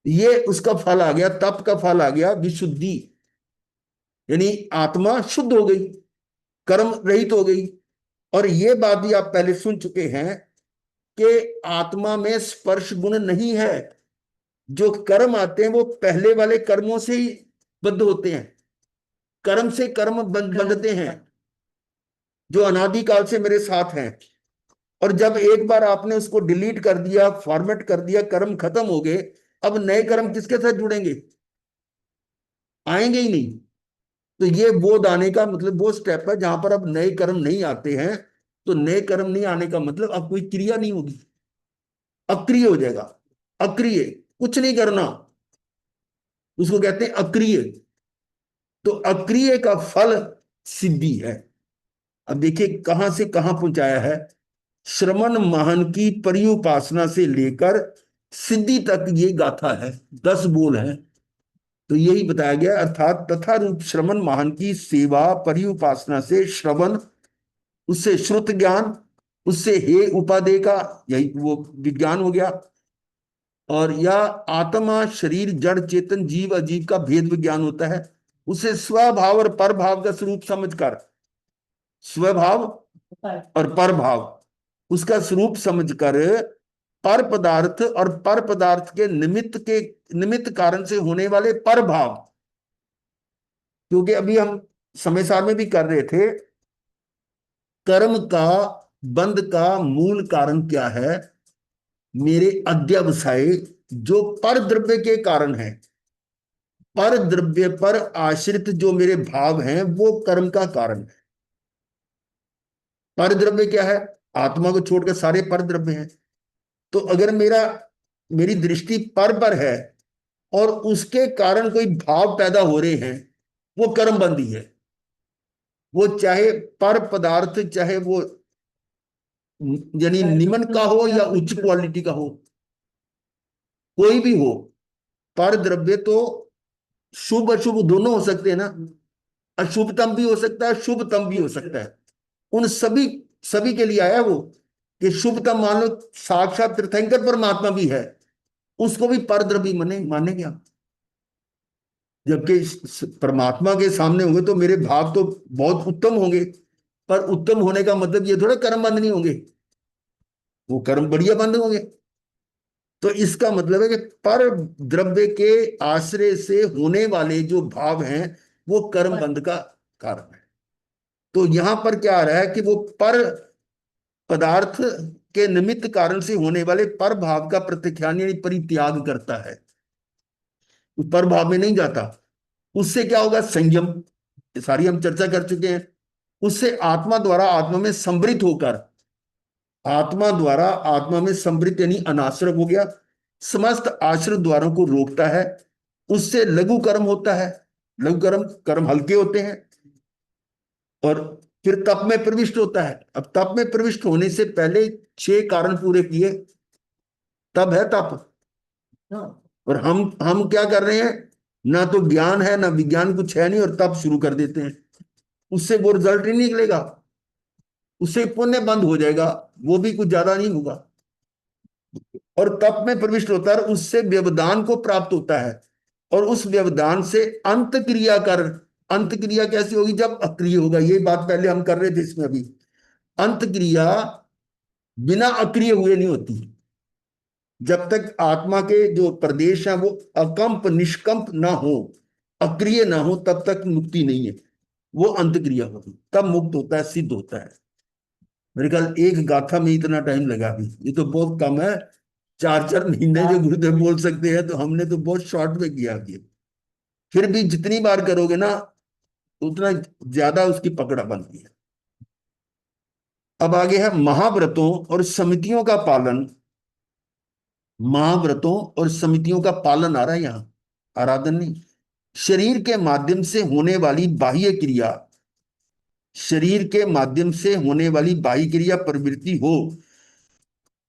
A: ये उसका फल आ गया, तप का फल आ गया विशुद्धि। यानी आत्मा शुद्ध हो गई, कर्म रहित हो गई। और ये बात भी आप पहले सुन चुके हैं कि आत्मा में स्पर्श गुण नहीं है। जो कर्म आते हैं वो पहले वाले कर्मों से ही बद्ध होते हैं। कर्म से कर्म बंधते हैं, जो अनादिकाल से मेरे साथ हैं। और जब एक बार आपने उसको डिलीट कर दिया, फॉर्मेट कर दिया, कर्म खत्म हो गए, अब नए कर्म किसके साथ जुड़ेंगे? आएंगे ही नहीं। तो ये बोध आने का मतलब वो स्टेप है जहां पर अब नए कर्म नहीं आते हैं। तो नए कर्म नहीं आने का मतलब अब कोई क्रिया नहीं होगी, अक्रिय हो जाएगा। अक्रिय, कुछ नहीं करना, उसको कहते हैं अक्रिय। तो अक्रिय का फल सिद्धि है। अब देखिए कहां से कहां पहुंचाया है। श्रमण महान की पर्युपासना से लेकर सिद्धि तक ये गाथा है, 10 बोल है। तो यही बताया गया, अर्थात तथा रूप श्रवण महान की सेवा पर्युपासना से श्रवण, उससे श्रुत ज्ञान, उससे हे उपादेय का, यही वो विज्ञान हो गया। और या आत्मा शरीर जड़ चेतन जीव अजीव का भेद विज्ञान होता है। उसे स्वभाव और परभाव का स्वरूप समझकर, स्वभाव और परभाव, उसका स्वरूप समझकर पर पदार्थ और पर पदार्थ के निमित्त कारण से होने वाले पर भाव। क्योंकि अभी हम समय सार में भी कर रहे थे, कर्म का बंध का मूल कारण क्या है? मेरे अध्यवसाय, जो पर द्रव्य के कारण है, पर द्रव्य पर आश्रित जो मेरे भाव हैं वो कर्म का कारण है। पर द्रव्य क्या है? आत्मा को छोड़कर सारे पर द्रव्य हैं। तो अगर मेरी दृष्टि पर है और उसके कारण कोई भाव पैदा हो रहे हैं, वो कर्म बंदी है। वो चाहे पर पदार्थ, चाहे वो यानी निम्न का हो या उच्च क्वालिटी का हो, कोई भी हो, पर द्रव्य तो शुभ अशुभ दोनों हो सकते हैं ना। अशुभतम भी हो सकता है, शुभतम भी हो सकता है। उन सभी सभी के लिए आया वो, कि शुभतम मान लो साक्षात तीर्थंकर परमात्मा भी है, उसको भी पर द्रव्य माने क्या? जबकि परमात्मा के सामने होंगे तो मेरे भाव तो बहुत उत्तम होंगे, पर उत्तम होने का मतलब ये थोड़ा कर्म बंद नहीं होंगे, वो कर्म बढ़िया बंद होंगे। तो इसका मतलब है कि पर द्रव्य के आश्रय से होने वाले जो भाव हैं वो कर्म बंध का कारण है। तो यहां पर क्या आ रहा है कि वो पर पदार्थ के निमित्त कारण से होने वाले पर भाव का प्रत्याख्यान यानी परित्याग करता है, उस पर भाव में नहीं जाता। उससे क्या होगा? संयम, ये सारी हम चर्चा कर चुके हैं। उससे आत्मा द्वारा आत्मा में संवृत होकर, आत्मा द्वारा आत्मा में संवृत यानी अनाश्रय हो गया, समस्त आश्रय द्वारों को रोकता है। उससे लघु कर्म होता है, लघु कर्म कर्म हल्के होते हैं। और फिर तप में प्रविष्ट होता है। अब तप में प्रविष्ट होने से पहले 6 कारण पूरे किए, तब है तप। और हम क्या कर रहे हैं? ना तो ज्ञान है ना विज्ञान, कुछ है नहीं, और तप शुरू कर देते हैं। उससे वो रिजल्ट ही नहीं निकलेगा, उससे पुण्य बंद हो जाएगा, वो भी कुछ ज्यादा नहीं होगा। और तप में प्रविष्ट होता है, उससे व्यवधान को प्राप्त होता है। और उस व्यवधान से अंत क्रिया कर, अंत क्रिया कैसी होगी? जब अक्रिय होगा। ये बात पहले हम कर रहे थे इसमें अभी। अंत क्रिया बिना अक्रिय हुए नहीं होती। जब तक आत्मा के जो प्रदेश हैं वो अकंप निष्कंप ना हो, अक्रिय ना हो, तब तक मुक्ति नहीं है। वो अंत क्रिया होगी, तब मुक्त होता है, सिद्ध होता है। मेरे ख्याल एक गाथा में इतना टाइम लगा भी, ये तो बहुत कम है। 4 4 महीने जो गुरुदेव बोल सकते हैं, तो हमने तो बहुत शॉर्ट में किया अभी। फिर भी जितनी बार करोगे ना, उतना ज्यादा उसकी पकड़ बनती है। अब आगे है महाव्रतों और समितियों का पालन। महाव्रतों और समितियों का पालन आ रहा है यहां, आराधन नहीं। शरीर के माध्यम से होने वाली बाह्य क्रिया, शरीर के माध्यम से होने वाली बाह्य क्रिया प्रवृत्ति हो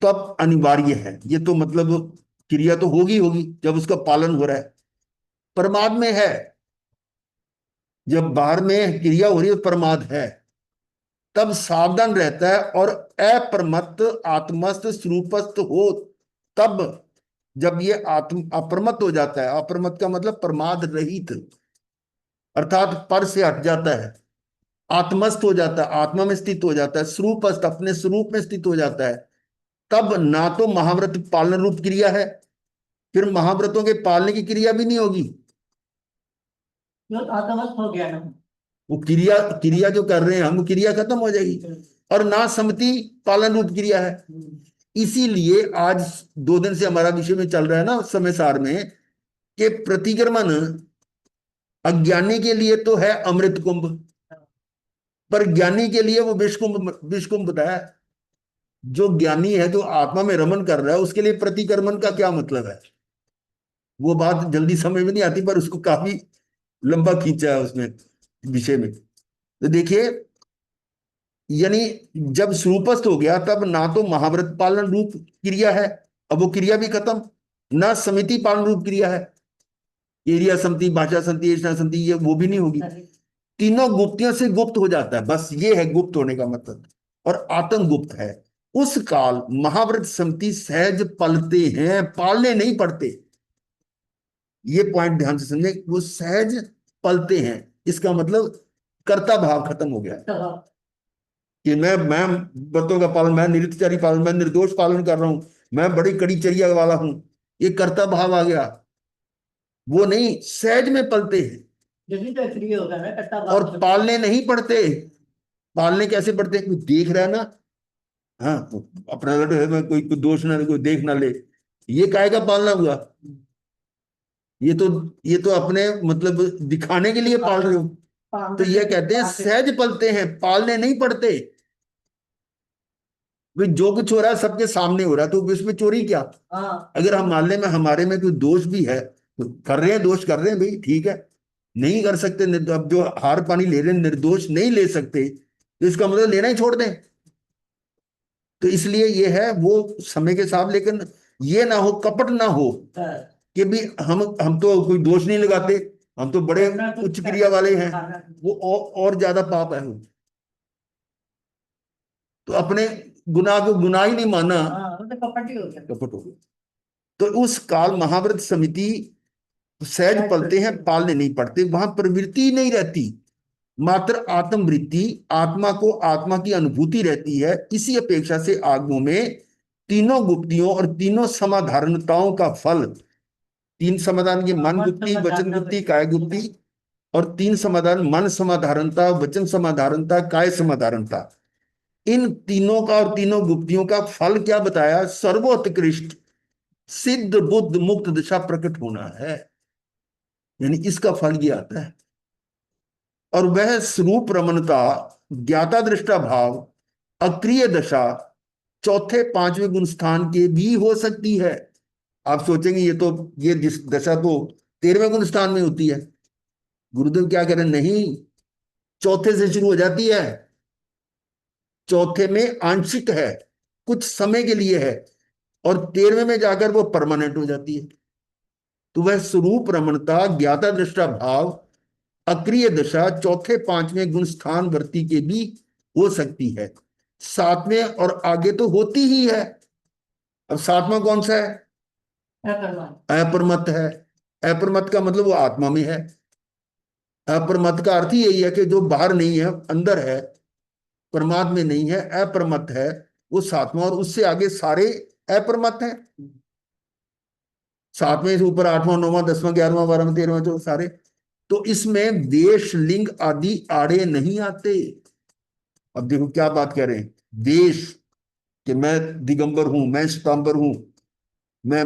A: तब अनिवार्य है। ये तो मतलब क्रिया तो होगी होगी जब उसका पालन हो रहा है। प्रमाद में है, जब बाहर में क्रिया हो रही है प्रमाद है, तब सावधान रहता है और अप्रमत्त आत्मस्थ स्वरूपस्थ हो। तब जब ये आत्म अप्रमत्त हो जाता है, अप्रमत्त का मतलब प्रमाद रहित, अर्थात पर से हट जाता है, आत्मस्थ हो जाता है, आत्मा में स्थित हो जाता है, स्वरूपस्थ अपने स्वरूप में स्थित हो जाता है, तब ना तो महाव्रत पालन रूप क्रिया है, फिर महाव्रतों के पालने की क्रिया भी नहीं होगी।
D: आत्मस्थ हो गया ना।
A: वो क्रिया क्रिया जो कर रहे हैं हम, क्रिया खत्म हो जाएगी। और ना सम्मति पालन रूप क्रिया है। इसीलिए आज 2 दिन से हमारा विषय में चल रहा है ना समय सार में, कि प्रतिक्रमण अज्ञानी के लिए तो है अमृत कुंभ, पर ज्ञानी के लिए वो विष कुंभ बताया। जो ज्ञानी है, जो आत्मा में रमन कर रहा है, उसके लिए प्रतिक्रमण का क्या मतलब है, वो बात जल्दी समझ में नहीं आती, पर उसको काफी लंबा खींचा है उसमें विषय में। तो देखिए, यानी जब स्वरूपस्थ हो गया, तब ना तो महाव्रत पालन रूप क्रिया है, अब वो क्रिया भी खत्म, ना समिति पालन रूप क्रिया है, एरिया समिति, भाषा समिति, एषणा समिति, ये वो भी नहीं होगी। तीनों गुप्तियों से गुप्त हो जाता है, बस ये है गुप्त होने का मतलब। और आतंक गुप्त है। उस काल महाव्रत समिति सहज पलते हैं, पालने नहीं पड़ते। ये पॉइंट ध्यान से समझे, वो सहज पलते हैं, इसका मतलब कर्ता भाव खत्म हो गया कि मैं व्रतों का पालन, मैं निरतचारी पालन, मैं निर्दोष पालन कर रहा हूं, मैं बड़ी कड़ी चर्या वाला हूं, ये कर्ता भाव आ गया। वो नहीं, सहज में पलते हैं।
D: जल्दी तो फ्री होगा ना कट्टा
A: और पालने नहीं पड़ते। पालने कैसे पड़ते हैं, कोई देख रहा है ना, हाँ तो अपना लड़ है, मैं कोई दोष ना, कोई देख ना ले, ये काहे का पालना हुआ। ये तो ये तो अपने मतलब दिखाने के लिए पाल रहे हो। तो ये कहते हैं सहज पलते हैं, पालने नहीं पड़ते। भाई जो कुछ हो रहा है सबके सामने हो रहा है, तो इसमें चोरी क्या। अगर हम मान ले में हमारे में कोई दोष भी है, तो कर रहे हैं, दोष कर रहे हैं भाई, ठीक है। नहीं कर सकते, अब जो हार पानी ले रहे हैं निर्दोष नहीं ले सकते, तो इसका मतलब लेना ही छोड़ दें। तो इसलिए ये है वो समय के साथ, लेकिन ये ना हो, कपट ना हो कि भी हम तो कोई दोष नहीं लगाते, हम तो बड़े उच्च क्रिया वाले हैं, वो और ज्यादा पाप है वो। तो अपने गुनाह को गुनाह ही नहीं माना,
D: तो कपट ही हो गया।
A: कपट हो गया। तो उस काल महाव्रत समिति सहज पलते हैं, पालने नहीं पड़ते, वहां प्रवृत्ति ही नहीं रहती, मात्र आत्मवृत्ति, आत्मा को आत्मा की अनुभूति रहती है। इसी अपेक्षा से आगमों में तीनों गुप्तियों और तीनों समाधारणताओं का फल, 3 समाधान की मन गुप्ति, वचन गुप्ति, काय गुप्ति, और 3 समाधान मन समाधारणता, वचन समाधारणता, काय समाधारणता, इन तीनों का और तीनों गुप्तियों का फल क्या बताया, सर्वोत्कृष्ट सिद्ध बुद्ध मुक्त दशा प्रकट होना है, यानी इसका फल ये आता है। और वह स्वरूप रमणता, ज्ञाता दृष्टा भाव, अक्रिय दशा, चौथे 5वें गुण स्थान के भी हो सकती है। आप सोचेंगे ये दशा तो 13वें गुण स्थान में होती है। गुरुदेव क्या कह रहे हैं, नहीं, चौथे से शुरू हो जाती है, चौथे में आंशिक है, कुछ समय के लिए है, और 13वें में जाकर वो परमानेंट हो जाती है। तो वह स्वरूप रमणता, ज्ञाता दृष्टा भाव, अक्रिय दशा, चौथे 5वें गुण स्थान वर्ती के भी हो सकती है। 7वें और आगे तो होती ही है। अब 7वां कौन सा है, अपरमत है। अपरमत का मतलब वो आत्मा में है। अपरमत का अर्थ ही यही है कि जो बाहर नहीं है, अंदर है, परमात्मा में नहीं है, अपरमत है, वो 7वां। और उससे आगे सारे अपरमत हैं, 7वें से ऊपर 8वां, 9वां, 10वां, 11वां, 12वां, 13वां, जो सारे। तो इसमें वेश लिंग आदि आड़े नहीं आते। अब देखो क्या बात कह रहे हैं, वेश, कि मैं दिगंबर हूं, मैं श्वेतांबर हूं, मैं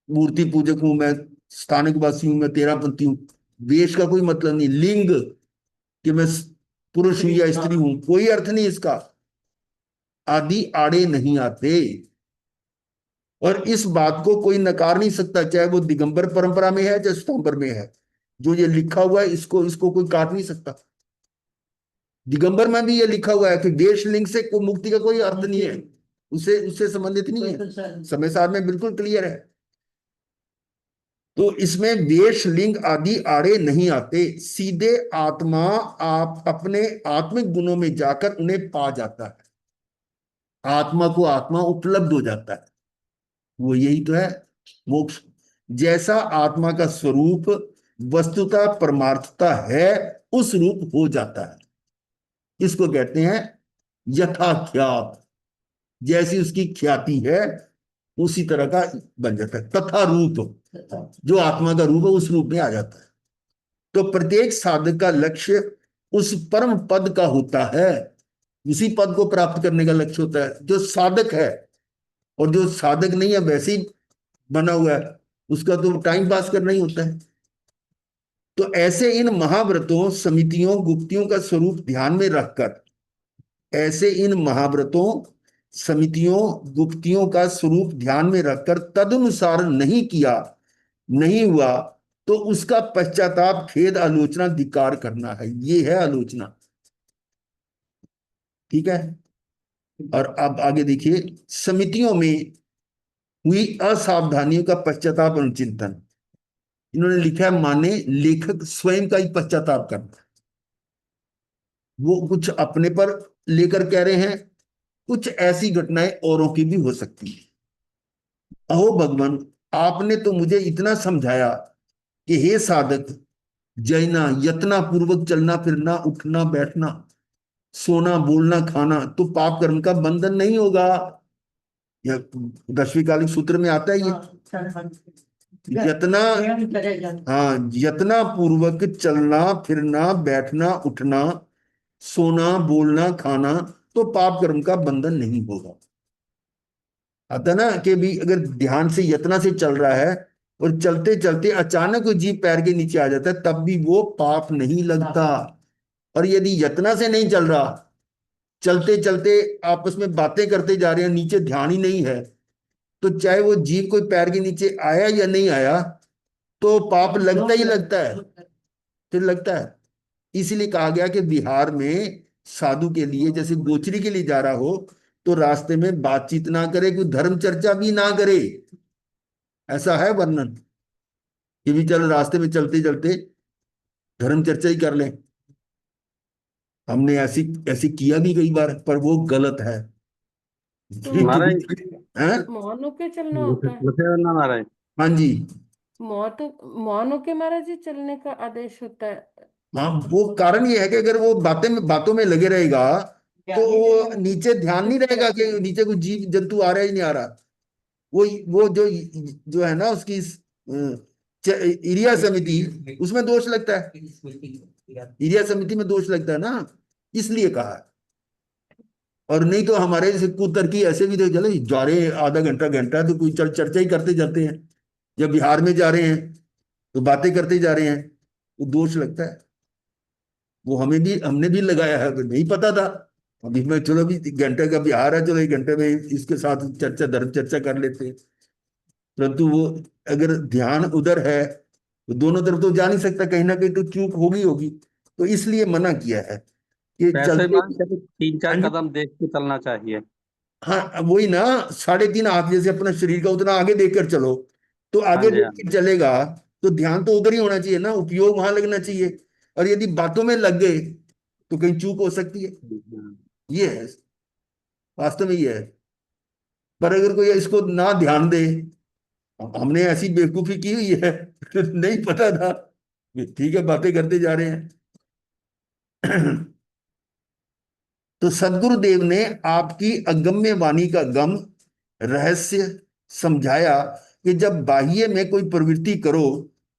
A: मूर्ति पूजक हूं, मैं स्थानिक वासी हूं, मैं तेरापंथी हूं। वेश का कोई मतलब नहीं। लिंग, कि मैं पुरुष हूं या स्त्री हूं, कोई अर्थ नहीं इसका। आदि आड़े नहीं आते। और इस बात को कोई नकार नहीं सकता, चाहे वो दिगंबर परंपरा में है चाहे श्वेतांबर में है। जो ये लिखा हुआ है, इसको इसको कोई काट नहीं सकता। दिगंबर में भी ये लिखा हुआ है कि देश लिंग से कोई मुक्ति का कोई अर्थ नहीं है, उससे उससे संबंधित नहीं है, समय सार में बिल्कुल क्लियर है। तो इसमें वेश लिंग आदि आड़े नहीं आते, सीधे आत्मा आप अपने आत्मिक गुणों में जाकर उन्हें पा जाता है, आत्मा को आत्मा उपलब्ध हो जाता है। वो यही तो है मोक्ष। जैसा आत्मा का स्वरूप वस्तुता परमार्थता है, उस रूप हो जाता है। इसको कहते हैं यथाख्यात, जैसी उसकी ख्याति है उसी तरह का बन जाता है। तथा रूप, जो आत्मा का रूप है उस रूप में आ जाता है। तो प्रत्येक साधक का लक्ष्य उस परम पद का होता है। उसी पद को प्राप्त करने का लक्ष्य होता है। जो साधक है और जो साधक नहीं है वैसे ही बना हुआ है, उसका तो टाइम पास करना ही होता है। तो ऐसे इन महाव्रतों, समितियों, गुप्तियों का स्वरूप ध्यान में रखकर, ऐसे इन महाव्रतों, समितियों, गुप्तियों का स्वरूप ध्यान में रखकर तदनुसार नहीं किया, नहीं हुआ, तो उसका पश्चाताप, खेद, आलोचना, धिक्कार करना है। ये है आलोचना। ठीक है। और अब आगे देखिए, समितियों में हुई असावधानियों का पश्चाताप, अनुचिंतन। इन्होंने लिखा है, माने लेखक स्वयं का ही पश्चाताप करना। वो कुछ अपने पर लेकर कह रहे हैं, कुछ ऐसी घटनाएं औरों की भी हो सकती है। अहो भगवान, आपने तो मुझे इतना समझाया कि हे साधक, जयना, यत्ना पूर्वक चलना फिरना, उठना बैठना, सोना बोलना खाना तो पाप कर्म का बंधन नहीं होगा। यह 10वीं कालिक सूत्र में आता है ये। यत्ना, हाँ, यत्ना पूर्वक चलना फिरना, बैठना उठना, सोना बोलना खाना तो पाप कर्म का बंधन नहीं होगा। आता ना कि भी अगर ध्यान से यत्ना से चल रहा है और चलते चलते अचानक वो जीभ पैर के नीचे आ जाता है, तब भी वो पाप नहीं लगता। और यदि यत्ना से नहीं चल रहा, चलते चलते आपस में बातें करते जा रहे हैं, नीचे ध्यान ही नहीं है, तो चाहे वो जीव कोई पैर के नीचे आया या नहीं आया, तो पाप लगता ही लगता है, फिर लगता है। इसीलिए कहा गया कि बिहार में साधु के लिए, जैसे गोचरी के लिए जा रहा हो, तो रास्ते में बातचीत ना करे, कोई धर्म चर्चा भी ना करे। ऐसा है वर्णन कि भी चल रास्ते में चलते चलते धर्म चर्चा ही कर लें। हमने ऐसी ऐसी किया भी कई बार, पर वो गलत है।
C: तो
E: महाराज
A: हैं?
C: मौन होके चलना होता है।
E: मुझे ना महाराज।
A: हाँ जी।
C: मौन होके महाराज जी चलने का आदेश होता है।
A: हाँ, वो कारण ये है कि अगर वो बातों में लगे रहेगा, तो वो नीचे ध्यान नहीं रहेगा कि नीचे कोई जीव जंतु आ रहा है, नहीं आ रहा। वो जो जो है ना उसकी इरिया समिति, उसमें दोष लगता है। इरिया समिति में दोष लगता है ना, इसलिए कहा है। और नहीं तो हमारे जैसे कुतर की ऐसे भी तो चले जा रहे हैं, आधा घंटा घंटा तो कोई चर्चा ही करते जाते हैं। जब बिहार में जा रहे हैं तो बातें करते जा रहे हैं, वो दोष लगता है। वो हमने भी लगाया है, नहीं पता था। अभी मैं चलो भी घंटे का बिहार है, चलो 1 घंटे में इसके साथ चर्चा, धर्म चर्चा कर लेते हैं। परंतु वो अगर ध्यान उधर है तो दोनों तरफ तो जा नहीं सकता, कहीं ना कहीं तो चूक होगी। तो इसलिए मना किया है कि
E: वैसे
A: चलते।
E: मान चलो 3-4
A: हाँ जी।
E: कदम देख के चलना चाहिए।
A: हाँ, वही ना, 3.5 हाथ जैसे अपना शरीर का उतना आगे देखकर चलो, तो
E: हाँ
A: आगे
E: जी,
A: देख
E: हाँ।
A: के चलेगा। तो ध्यान तो उधर ही होना चाहिए ना, उपयोग वहां लगना चाहिए। और यदि बातों में लग गए तो कहीं चूक हो सकती है। ये है, वास्तव में ये है। पर अगर कोई इसको ना ध्यान दे, हमने ऐसी बेवकूफी की हुई है नहीं पता था, ठीक है बातें करते जा रहे हैं। तो सदगुरुदेव ने आपकी अगम्य वाणी का गम रहस्य समझाया कि जब बाह्य में कोई प्रवृत्ति करो,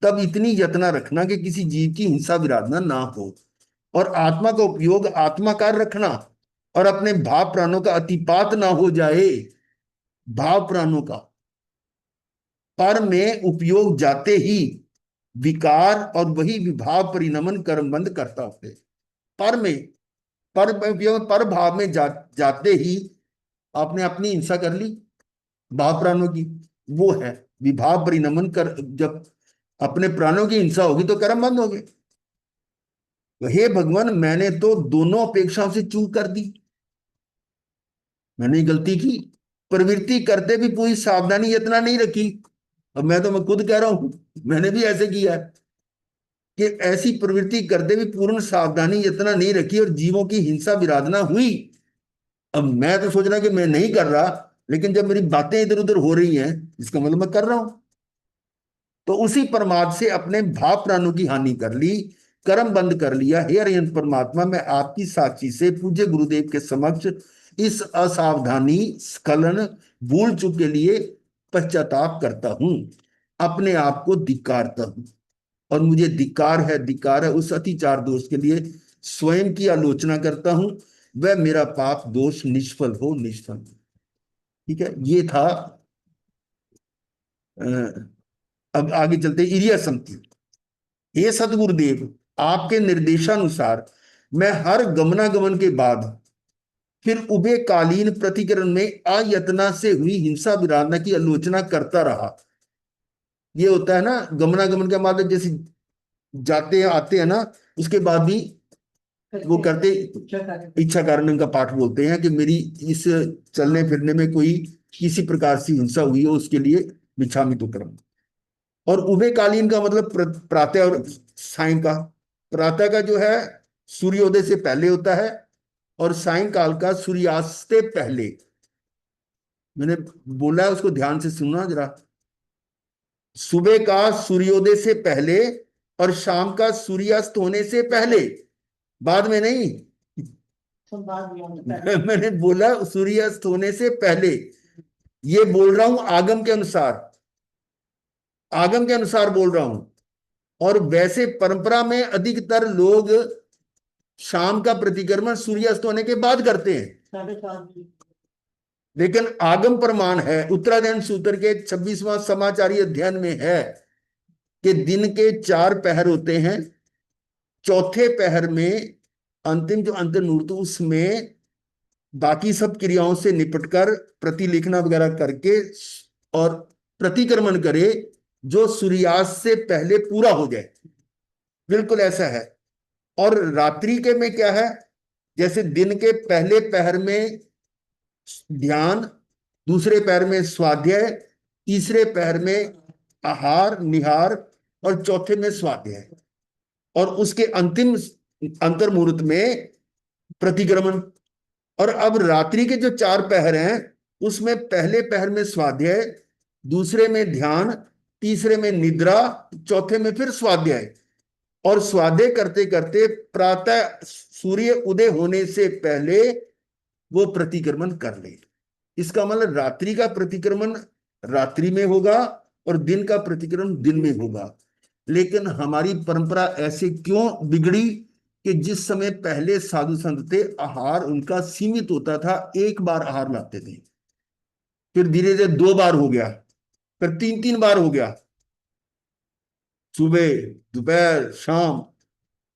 A: तब इतनी यत्ना रखना कि किसी जीव की हिंसा विराधना ना हो, और आत्मा का उपयोग आत्माकार रखना, और अपने भाव प्राणों का अतिपात ना हो जाए। भाव प्राणों का पर में उपयोग जाते ही विकार और वही विभाव परिणमन कर्म बंद करता होते। पर में, पर उपयोग, पर भाव में जाते ही आपने अपनी हिंसा कर ली भाव प्राणों की। वो है विभाव परिणमन कर, जब अपने प्राणों की हिंसा होगी तो कर्म बंद हो गए। तो हे भगवान, मैंने तो दोनों अपेक्षाओं से चूक कर दी, मैंने गलती की। प्रवृत्ति करते भी पूरी सावधानी इतना नहीं रखी। अब मैं खुद कह रहा हूं, मैंने भी ऐसे किया है कि ऐसी प्रवृत्ति करते भी पूर्ण सावधानी इतना नहीं रखी और जीवों की हिंसा विराधना हुई। अब मैं तो सोच रहा कि मैं नहीं कर रहा, लेकिन जब मेरी बातें इधर उधर हो रही हैं, इसका मतलब मैं कर रहा हूं। तो उसी प्रमाद से अपने भाव प्राणों की हानि कर ली, कर्म बंद कर लिया। हे अरिहंत परमात्मा, मैं आपकी साक्षी से पूज्य गुरुदेव के समक्ष इस असावधानी, स्खलन, भूल चूक के लिए पश्चाताप करता हूं, अपने आप को धिक्कारता हूं। और मुझे धिक्कार है उस अतिचार दोष के लिए, स्वयं की आलोचना करता हूं। वह मेरा पाप दोष निष्फल हो, निष्फल। ठीक है, ये था। अ, अब आगे चलते, इरिया संति। हे सतगुरुदेव, आपके निर्देशानुसार मैं हर गमनागमन के बाद फिर उभय कालीन प्रतिकरण में अयतना से हुई हिंसा विराधना की आलोचना करता रहा। ये होता है ना, गमनागमन का मतलब जैसे जाते हैं आते हैं ना, उसके बाद भी वो करते, इच्छा कारण का पाठ बोलते हैं कि मेरी इस चलने फिरने में कोई किसी प्रकार से हिंसा हुई हो, उसके लिए मिच्छामि दुक्कडम। और उभयकालीन का मतलब प्रातः और सायं का। प्रातः का जो है सूर्योदय से पहले होता है, और सायंकाल का सूर्यास्त से पहले। मैंने बोला है, उसको ध्यान से सुनना जरा। सुबह का सूर्योदय से पहले और शाम का सूर्यास्त होने से पहले, बाद में नहीं। मैंने बोला सूर्यास्त होने से पहले, ये बोल रहा हूं आगम के अनुसार, आगम के अनुसार बोल रहा हूं। और वैसे परंपरा में अधिकतर लोग शाम का प्रतिक्रमण सूर्यास्त होने के बाद करते हैं,
D: 7:30।
A: लेकिन आगम प्रमाण है, उत्तरायण सूत्र के 26वां समाचारी अध्ययन में है कि दिन के 4 पहर होते हैं। चौथे पहर में अंतिम जो अंतिम मुहूर्त, उसमें बाकी सब क्रियाओं से निपटकर प्रतिलेखना वगैरह करके और प्रतिक्रमण करे जो सूर्यास्त से पहले पूरा हो जाए। बिल्कुल ऐसा है। और रात्रि के में क्या है, जैसे दिन के पहले पहर में ध्यान, दूसरे पहर में स्वाध्याय, तीसरे पहर में आहार निहार, और चौथे में स्वाध्याय, और उसके अंतिम अंतर मुहूर्त में प्रतिक्रमण। और अब रात्रि के जो 4 पहर हैं, उसमें पहले पहर में स्वाध्याय, दूसरे में ध्यान, तीसरे में निद्रा, चौथे में फिर स्वाध्याय। और स्वाध्याय करते करते प्रातः सूर्य उदय होने से पहले वो प्रतिक्रमण कर ले। इसका मतलब रात्रि का प्रतिक्रमण रात्रि में होगा और दिन का प्रतिक्रमण दिन में होगा। लेकिन हमारी परंपरा ऐसे क्यों बिगड़ी कि जिस समय पहले साधु संत थे, आहार उनका सीमित होता था, एक बार आहार लाते थे, फिर धीरे धीरे 2 बार हो गया, फिर 3-3 बार हो गया, सुबह दोपहर शाम।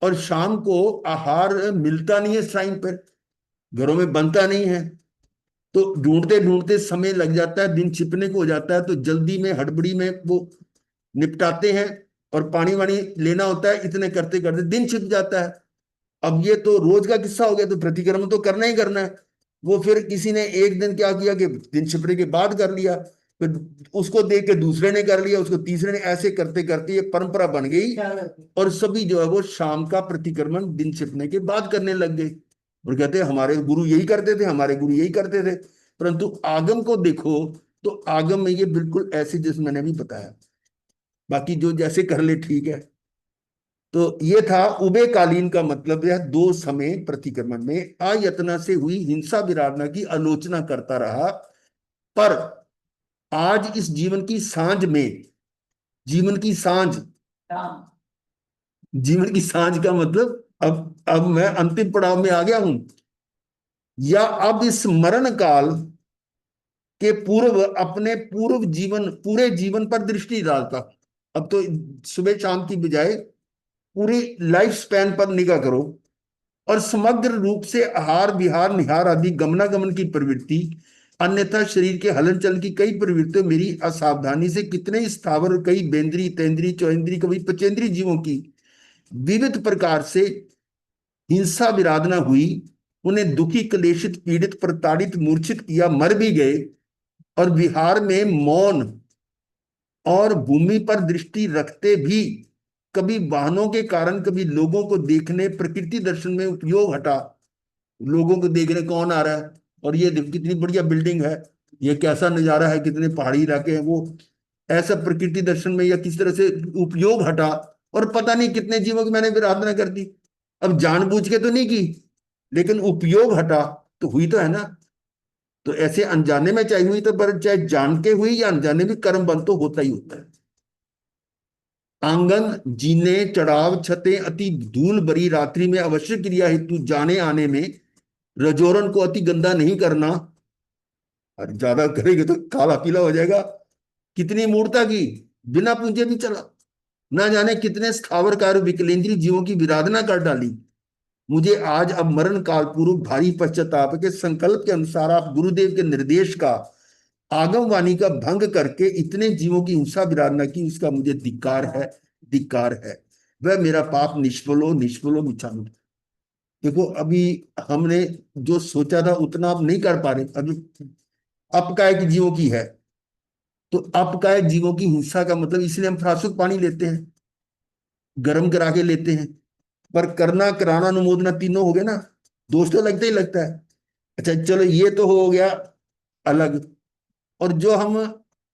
A: और शाम को आहार मिलता नहीं है टाइम पर, घरों में बनता नहीं है, तो ढूंढते ढूंढते समय लग जाता है, दिन छिपने को हो जाता है, तो जल्दी में हड़बड़ी में वो निपटाते हैं। और पानी वानी लेना होता है, इतने करते करते दिन छिप जाता है। अब ये तो रोज का किस्सा हो गया, तो प्रतिक्रमण तो करना ही करना है। वो फिर किसी ने एक दिन क्या किया कि दिन छिपने के बाद कर लिया, फिर उसको देख के दूसरे ने कर लिया, उसको तीसरे ने, ऐसे करते करते ये परंपरा बन गई। और सभी जो है वो शाम का प्रतिक्रमण दिन छिपने के बाद करने लग गए, और कहते हैं हमारे गुरु यही करते थे, हमारे गुरु यही करते थे। परंतु आगम को देखो तो आगम में ये बिल्कुल ऐसे जैसे मैंने भी बताया, बाकी जो जैसे कर ले ठीक है। तो ये था उभयकालीन का मतलब है 2 समय प्रतिक्रमण में अयतना से हुई हिंसा विराधना की आलोचना करता रहा। पर आज इस जीवन की सांझ में, जीवन की सांझ, जीवन की सांझ का मतलब अब मैं अंतिम पड़ाव में आ गया हूं, या अब इस मरण काल के पूर्व अपने पूर्व जीवन, पूरे जीवन पर दृष्टि डालता। अब तो सुबह शाम की बजाय पूरी लाइफ स्पैन पर निगाह करो, और समग्र रूप से आहार विहार निहार आदि गमनागमन की प्रवृत्ति, अन्यथा शरीर के हलन चलन की कई प्रवृत्तियों मेरी असावधानी से कितने स्थावर, कई बेंद्री तेंद्री चौंद्री, कभी पचेंद्री जीवों की विविध प्रकार से हिंसा विराधना हुई, उन्हें दुखी क्लेशित पीड़ित प्रताड़ित मूर्छित किया, मर भी गए। और विहार में मौन और भूमि पर दृष्टि रखते भी कभी वाहनों के कारण, कभी लोगों को देखने, प्रकृति दर्शन में उपयोग हटा। लोगों को देखने कौन आ रहा है, और ये देखो कितनी बढ़िया बिल्डिंग है, ये कैसा नजारा है, कितने पहाड़ी इलाके हैं, वो ऐसा प्रकृति दर्शन में या किस तरह से उपयोग हटा। और पता नहीं कितने जीवों की मैंने विराधना कर दी। अब जानबूझ के तो नहीं की, लेकिन उपयोग हटा तो हुई तो है ना। तो ऐसे अनजाने में चाहे हुई, तो पर चाहे जान के हुई या अनजाने में, कर्म बंद तो होता ही होता है। आंगन जीने चढ़ाव छते अति धूल भरी रात्रि में अवश्य क्रिया हेतु जाने आने में रजोरन को अति गंदा नहीं करना, और ज्यादा करेंगे तो काला पीला हो जाएगा। कितनी मूर्ता की, बिना पूंजे भी चला, ना जाने कितने स्थावर कार्य विकलेंद्रीय जीवों की विराधना कर डाली। मुझे आज अब मरण काल पूर्व भारी पश्चाताप के संकल्प के अनुसार आप गुरुदेव के निर्देश का, आगम वाणी का भंग करके इतने जीवों की हिंसा विराधना की, उसका मुझे धिक्कार है, धिक्कार है। वह मेरा पाप निष्फलो निष्फलो मिच्छामि। देखो अभी हमने जो सोचा था उतना अब नहीं कर पा रहे। अभी अपकायिक जीवों की है, तो अपकायिक जीवों की हिंसा का मतलब, इसलिए हम फ्रासुक पानी लेते हैं, गर्म करा के लेते हैं। पर करना, कराना, अनुमोदना तीनों हो गए ना, दोष तो लगता ही लगता है। अच्छा चलो ये तो हो गया अलग। और जो हम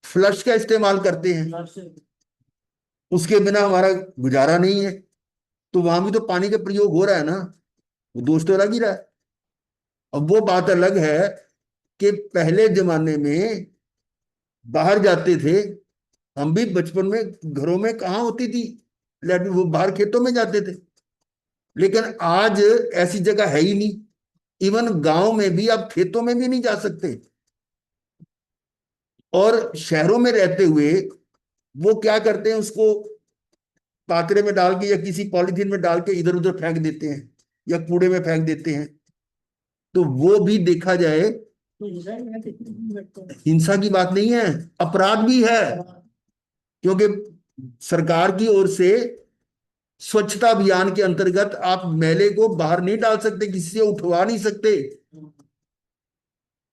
A: फ्लश का इस्तेमाल करते हैं, उसके बिना हमारा गुजारा नहीं है, तो वहां भी तो पानी का प्रयोग हो रहा है ना, वो दोष तो लग ही रहा है। अब वो बात अलग है कि पहले जमाने में बाहर जाते थे, हम भी बचपन में घरों में कहाँ होती थी लैट्रिन, वो बाहर खेतों में जाते थे। लेकिन आज ऐसी जगह है ही नहीं। इवन गांव में भी आप खेतों में भी नहीं जा सकते। और शहरों में रहते हुए वो क्या करते हैं, उसको पात्रे में डाल के या किसी पॉलिथीन में डाल के इधर उधर फेंक देते हैं, या कूड़े में फेंक देते हैं। तो वो भी देखा जाए हिंसा की बात नहीं है, अपराध भी है। क्योंकि सरकार की ओर से स्वच्छता अभियान के अंतर्गत आप मैले को बाहर नहीं डाल सकते, किसी से उठवा नहीं सकते,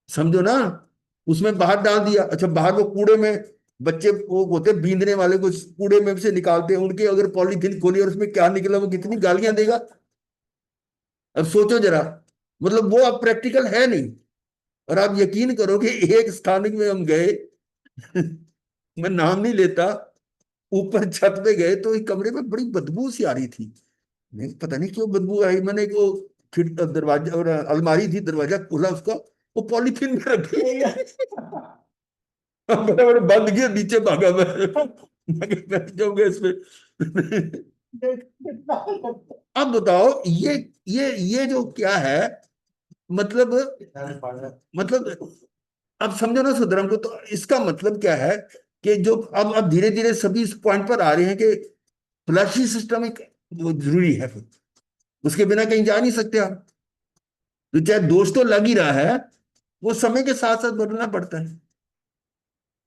A: समझो ना। उसमें बाहर डाल दिया, अच्छा बाहर वो कूड़े में, बच्चे वो होते बीनने वाले को कूड़े में से निकालते हैं, उनके अगर पॉलीथीन खोली और उसमें क्या निकला, वो कितनी गालियां देगा। अब सोचो जरा, मतलब वो अब प्रैक्टिकल है नहीं। और आप यकीन करो कि एक स्थान में हम गए मैं नाम नहीं लेता, ऊपर छत पे गए तो एक कमरे में बड़ी बदबू सी आ रही थी। नहीं पता नहीं क्यों बदबू आई, मैंने एक वो दरवाजा और अलमारी थी, दरवाजा खोला उसका, वो पॉलीथीन में रखी बड़े बड़े बंद किया, नीचे भागा मैं बैठ जाऊंगा इसमें अब बताओ ये जो क्या है, मतलब अब समझो ना सुधरम को, तो इसका मतलब क्या है कि जो अब धीरे धीरे सभी इस पॉइंट पर आ रहे हैं कि फ्लशी सिस्टम एक वो जरूरी है, फिर उसके बिना कहीं जा नहीं सकते आप। तो चाहे दोष तो लग ही रहा है, वो समय के साथ साथ बदलना पड़ता है।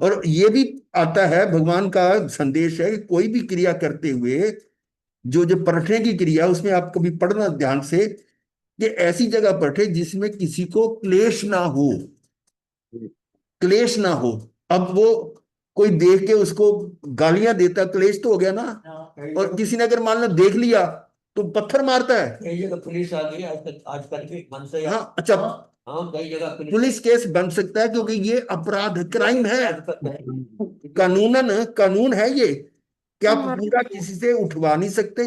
A: और ये भी आता है, भगवान का संदेश है कि कोई भी क्रिया करते हुए जो जो परखने की क्रिया, उसमें आप कभी पढ़ना ध्यान से कि ऐसी जगह परखे जिसमें किसी को क्लेश ना हो, क्लेश ना हो। अब वो कोई देख के उसको गालियां देता, क्लेश तो हो गया ना। और किसी ने अगर मान लो देख लिया तो पत्थर मारता है।
F: कई जगह पुलिस आ गई आजकल के मन से।
A: हाँ अच्छा,
F: हाँ कई जगह
A: पुलिस केस बन सकता है क्योंकि ये अपराध, क्राइम है, कानूनन कानून है ये, कि आप
C: हमारे
A: पूरा किसी से उठवा नहीं सकते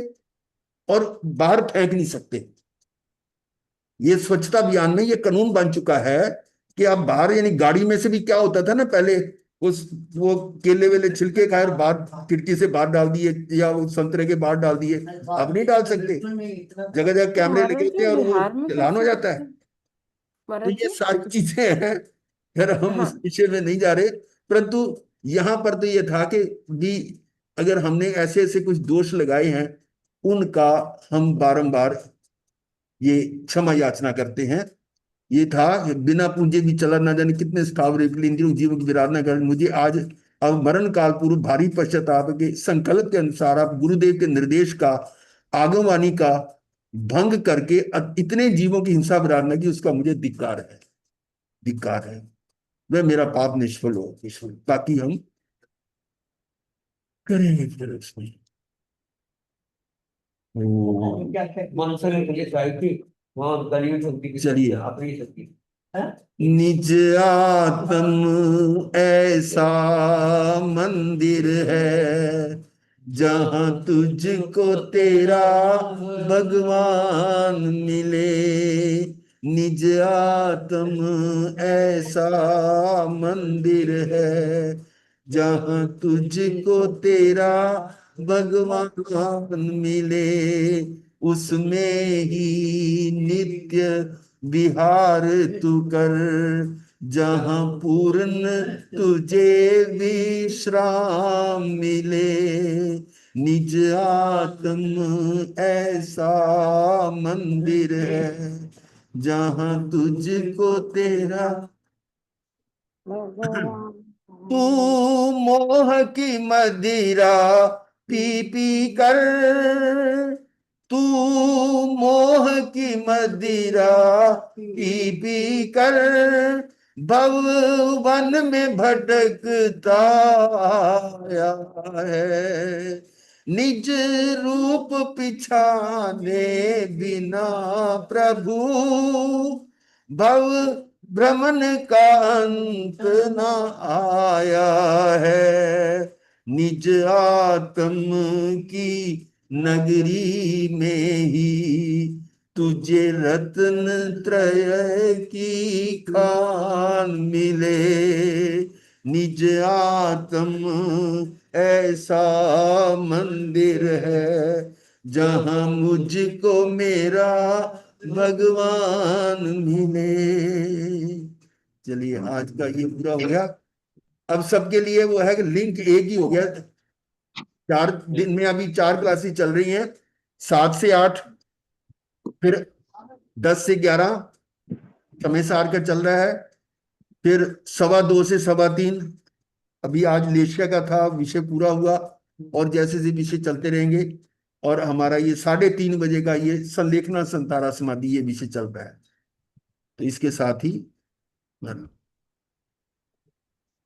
A: और बाहर फेंक नहीं सकते। ये स्वच्छता अभियान में ये कानून बन चुका है कि आप बाहर, यानी गाड़ी में से भी क्या होता था ना पहले, उस वो केले वेले छिलके खाए और बाहर खिड़की से बाहर डाल दिए, या वो संतरे के बाहर डाल दिए। अब नहीं डाल सकते, जगह जगह कैमरे लगे
C: महाराज
A: होते
C: जी
A: हैं और वो
C: बिहार में
A: चालान हो
C: कैसे
A: जाता
C: करते
A: है।
C: हैं?
A: तो
C: महाराज
A: ये
C: जी।
A: सारी चीजें हैं, खैर हम उस
C: हाँ
A: विषय में नहीं जा रहे। परंतु यहाँ पर तो ये था कि भी अगर हमने ऐसे ऐसे कुछ दोष लगाए हैं, उनका हम बारंबार ये क्षमा याचना करते हैं। ये था कि बिना पूंजे भी चला, ना जाने कितने स्थावर इंद्रियों जीवों की विराधना कर, मुझे आज अब मरण काल पूर्व भारी पश्चाताप के संकल्प के अनुसार आप गुरुदेव के निर्देश का, आगमवाणी का भंग करके इतने जीवों की हिंसा विराधना की, उसका मुझे धिक्कार है, धिक्कार है। वह मेरा पाप निष्फल हो, निष्फल, ताकि हम करेंगे फिर उसमें। ओ,
F: मन से में पुलिस आई थी, वहाँ गली में छुपी
A: चलिए।
F: अपनी छुपी।
A: निज आत्म ऐसा मंदिर है जहां तुझको तेरा भगवान मिले। निज आत्म ऐसा मंदिर है जहां तुझको तेरा भगवान मिले। उसमें ही नित्य विहार तू कर, जहाँ पूर्ण तुझे विश्राम मिले। निज आत्म ऐसा मंदिर है, जहाँ तुझको तेरा तू मोह की मदिरा पी पी कर, तू मोह की मदिरा पी पी कर, भव वन में भटकता आया है। निज रूप पिछाने बिना प्रभु, भव भ्रमण का अंत न आया है। निज आत्म की नगरी में ही तुझे रत्न त्रय की खान मिले। निज आत्म ऐसा मंदिर है, जहाँ मुझको मेरा भगवान मिले। चलिए आज का ये पूरा हो गया। अब सबके लिए वो है कि लिंक एक ही हो गया। 4 दिन में अभी 4 क्लासेस चल रही हैं, 7 से 8, फिर 10 से 11 समय सार का चल रहा है, फिर 2:15 से 3:15। अभी आज लेशिया का था, विषय पूरा हुआ, और जैसे जैसे विषय चलते रहेंगे। और हमारा ये 3:30 बजे का ये संलेखना संतारा समाधि ये विषय चल रहा है। तो इसके साथ ही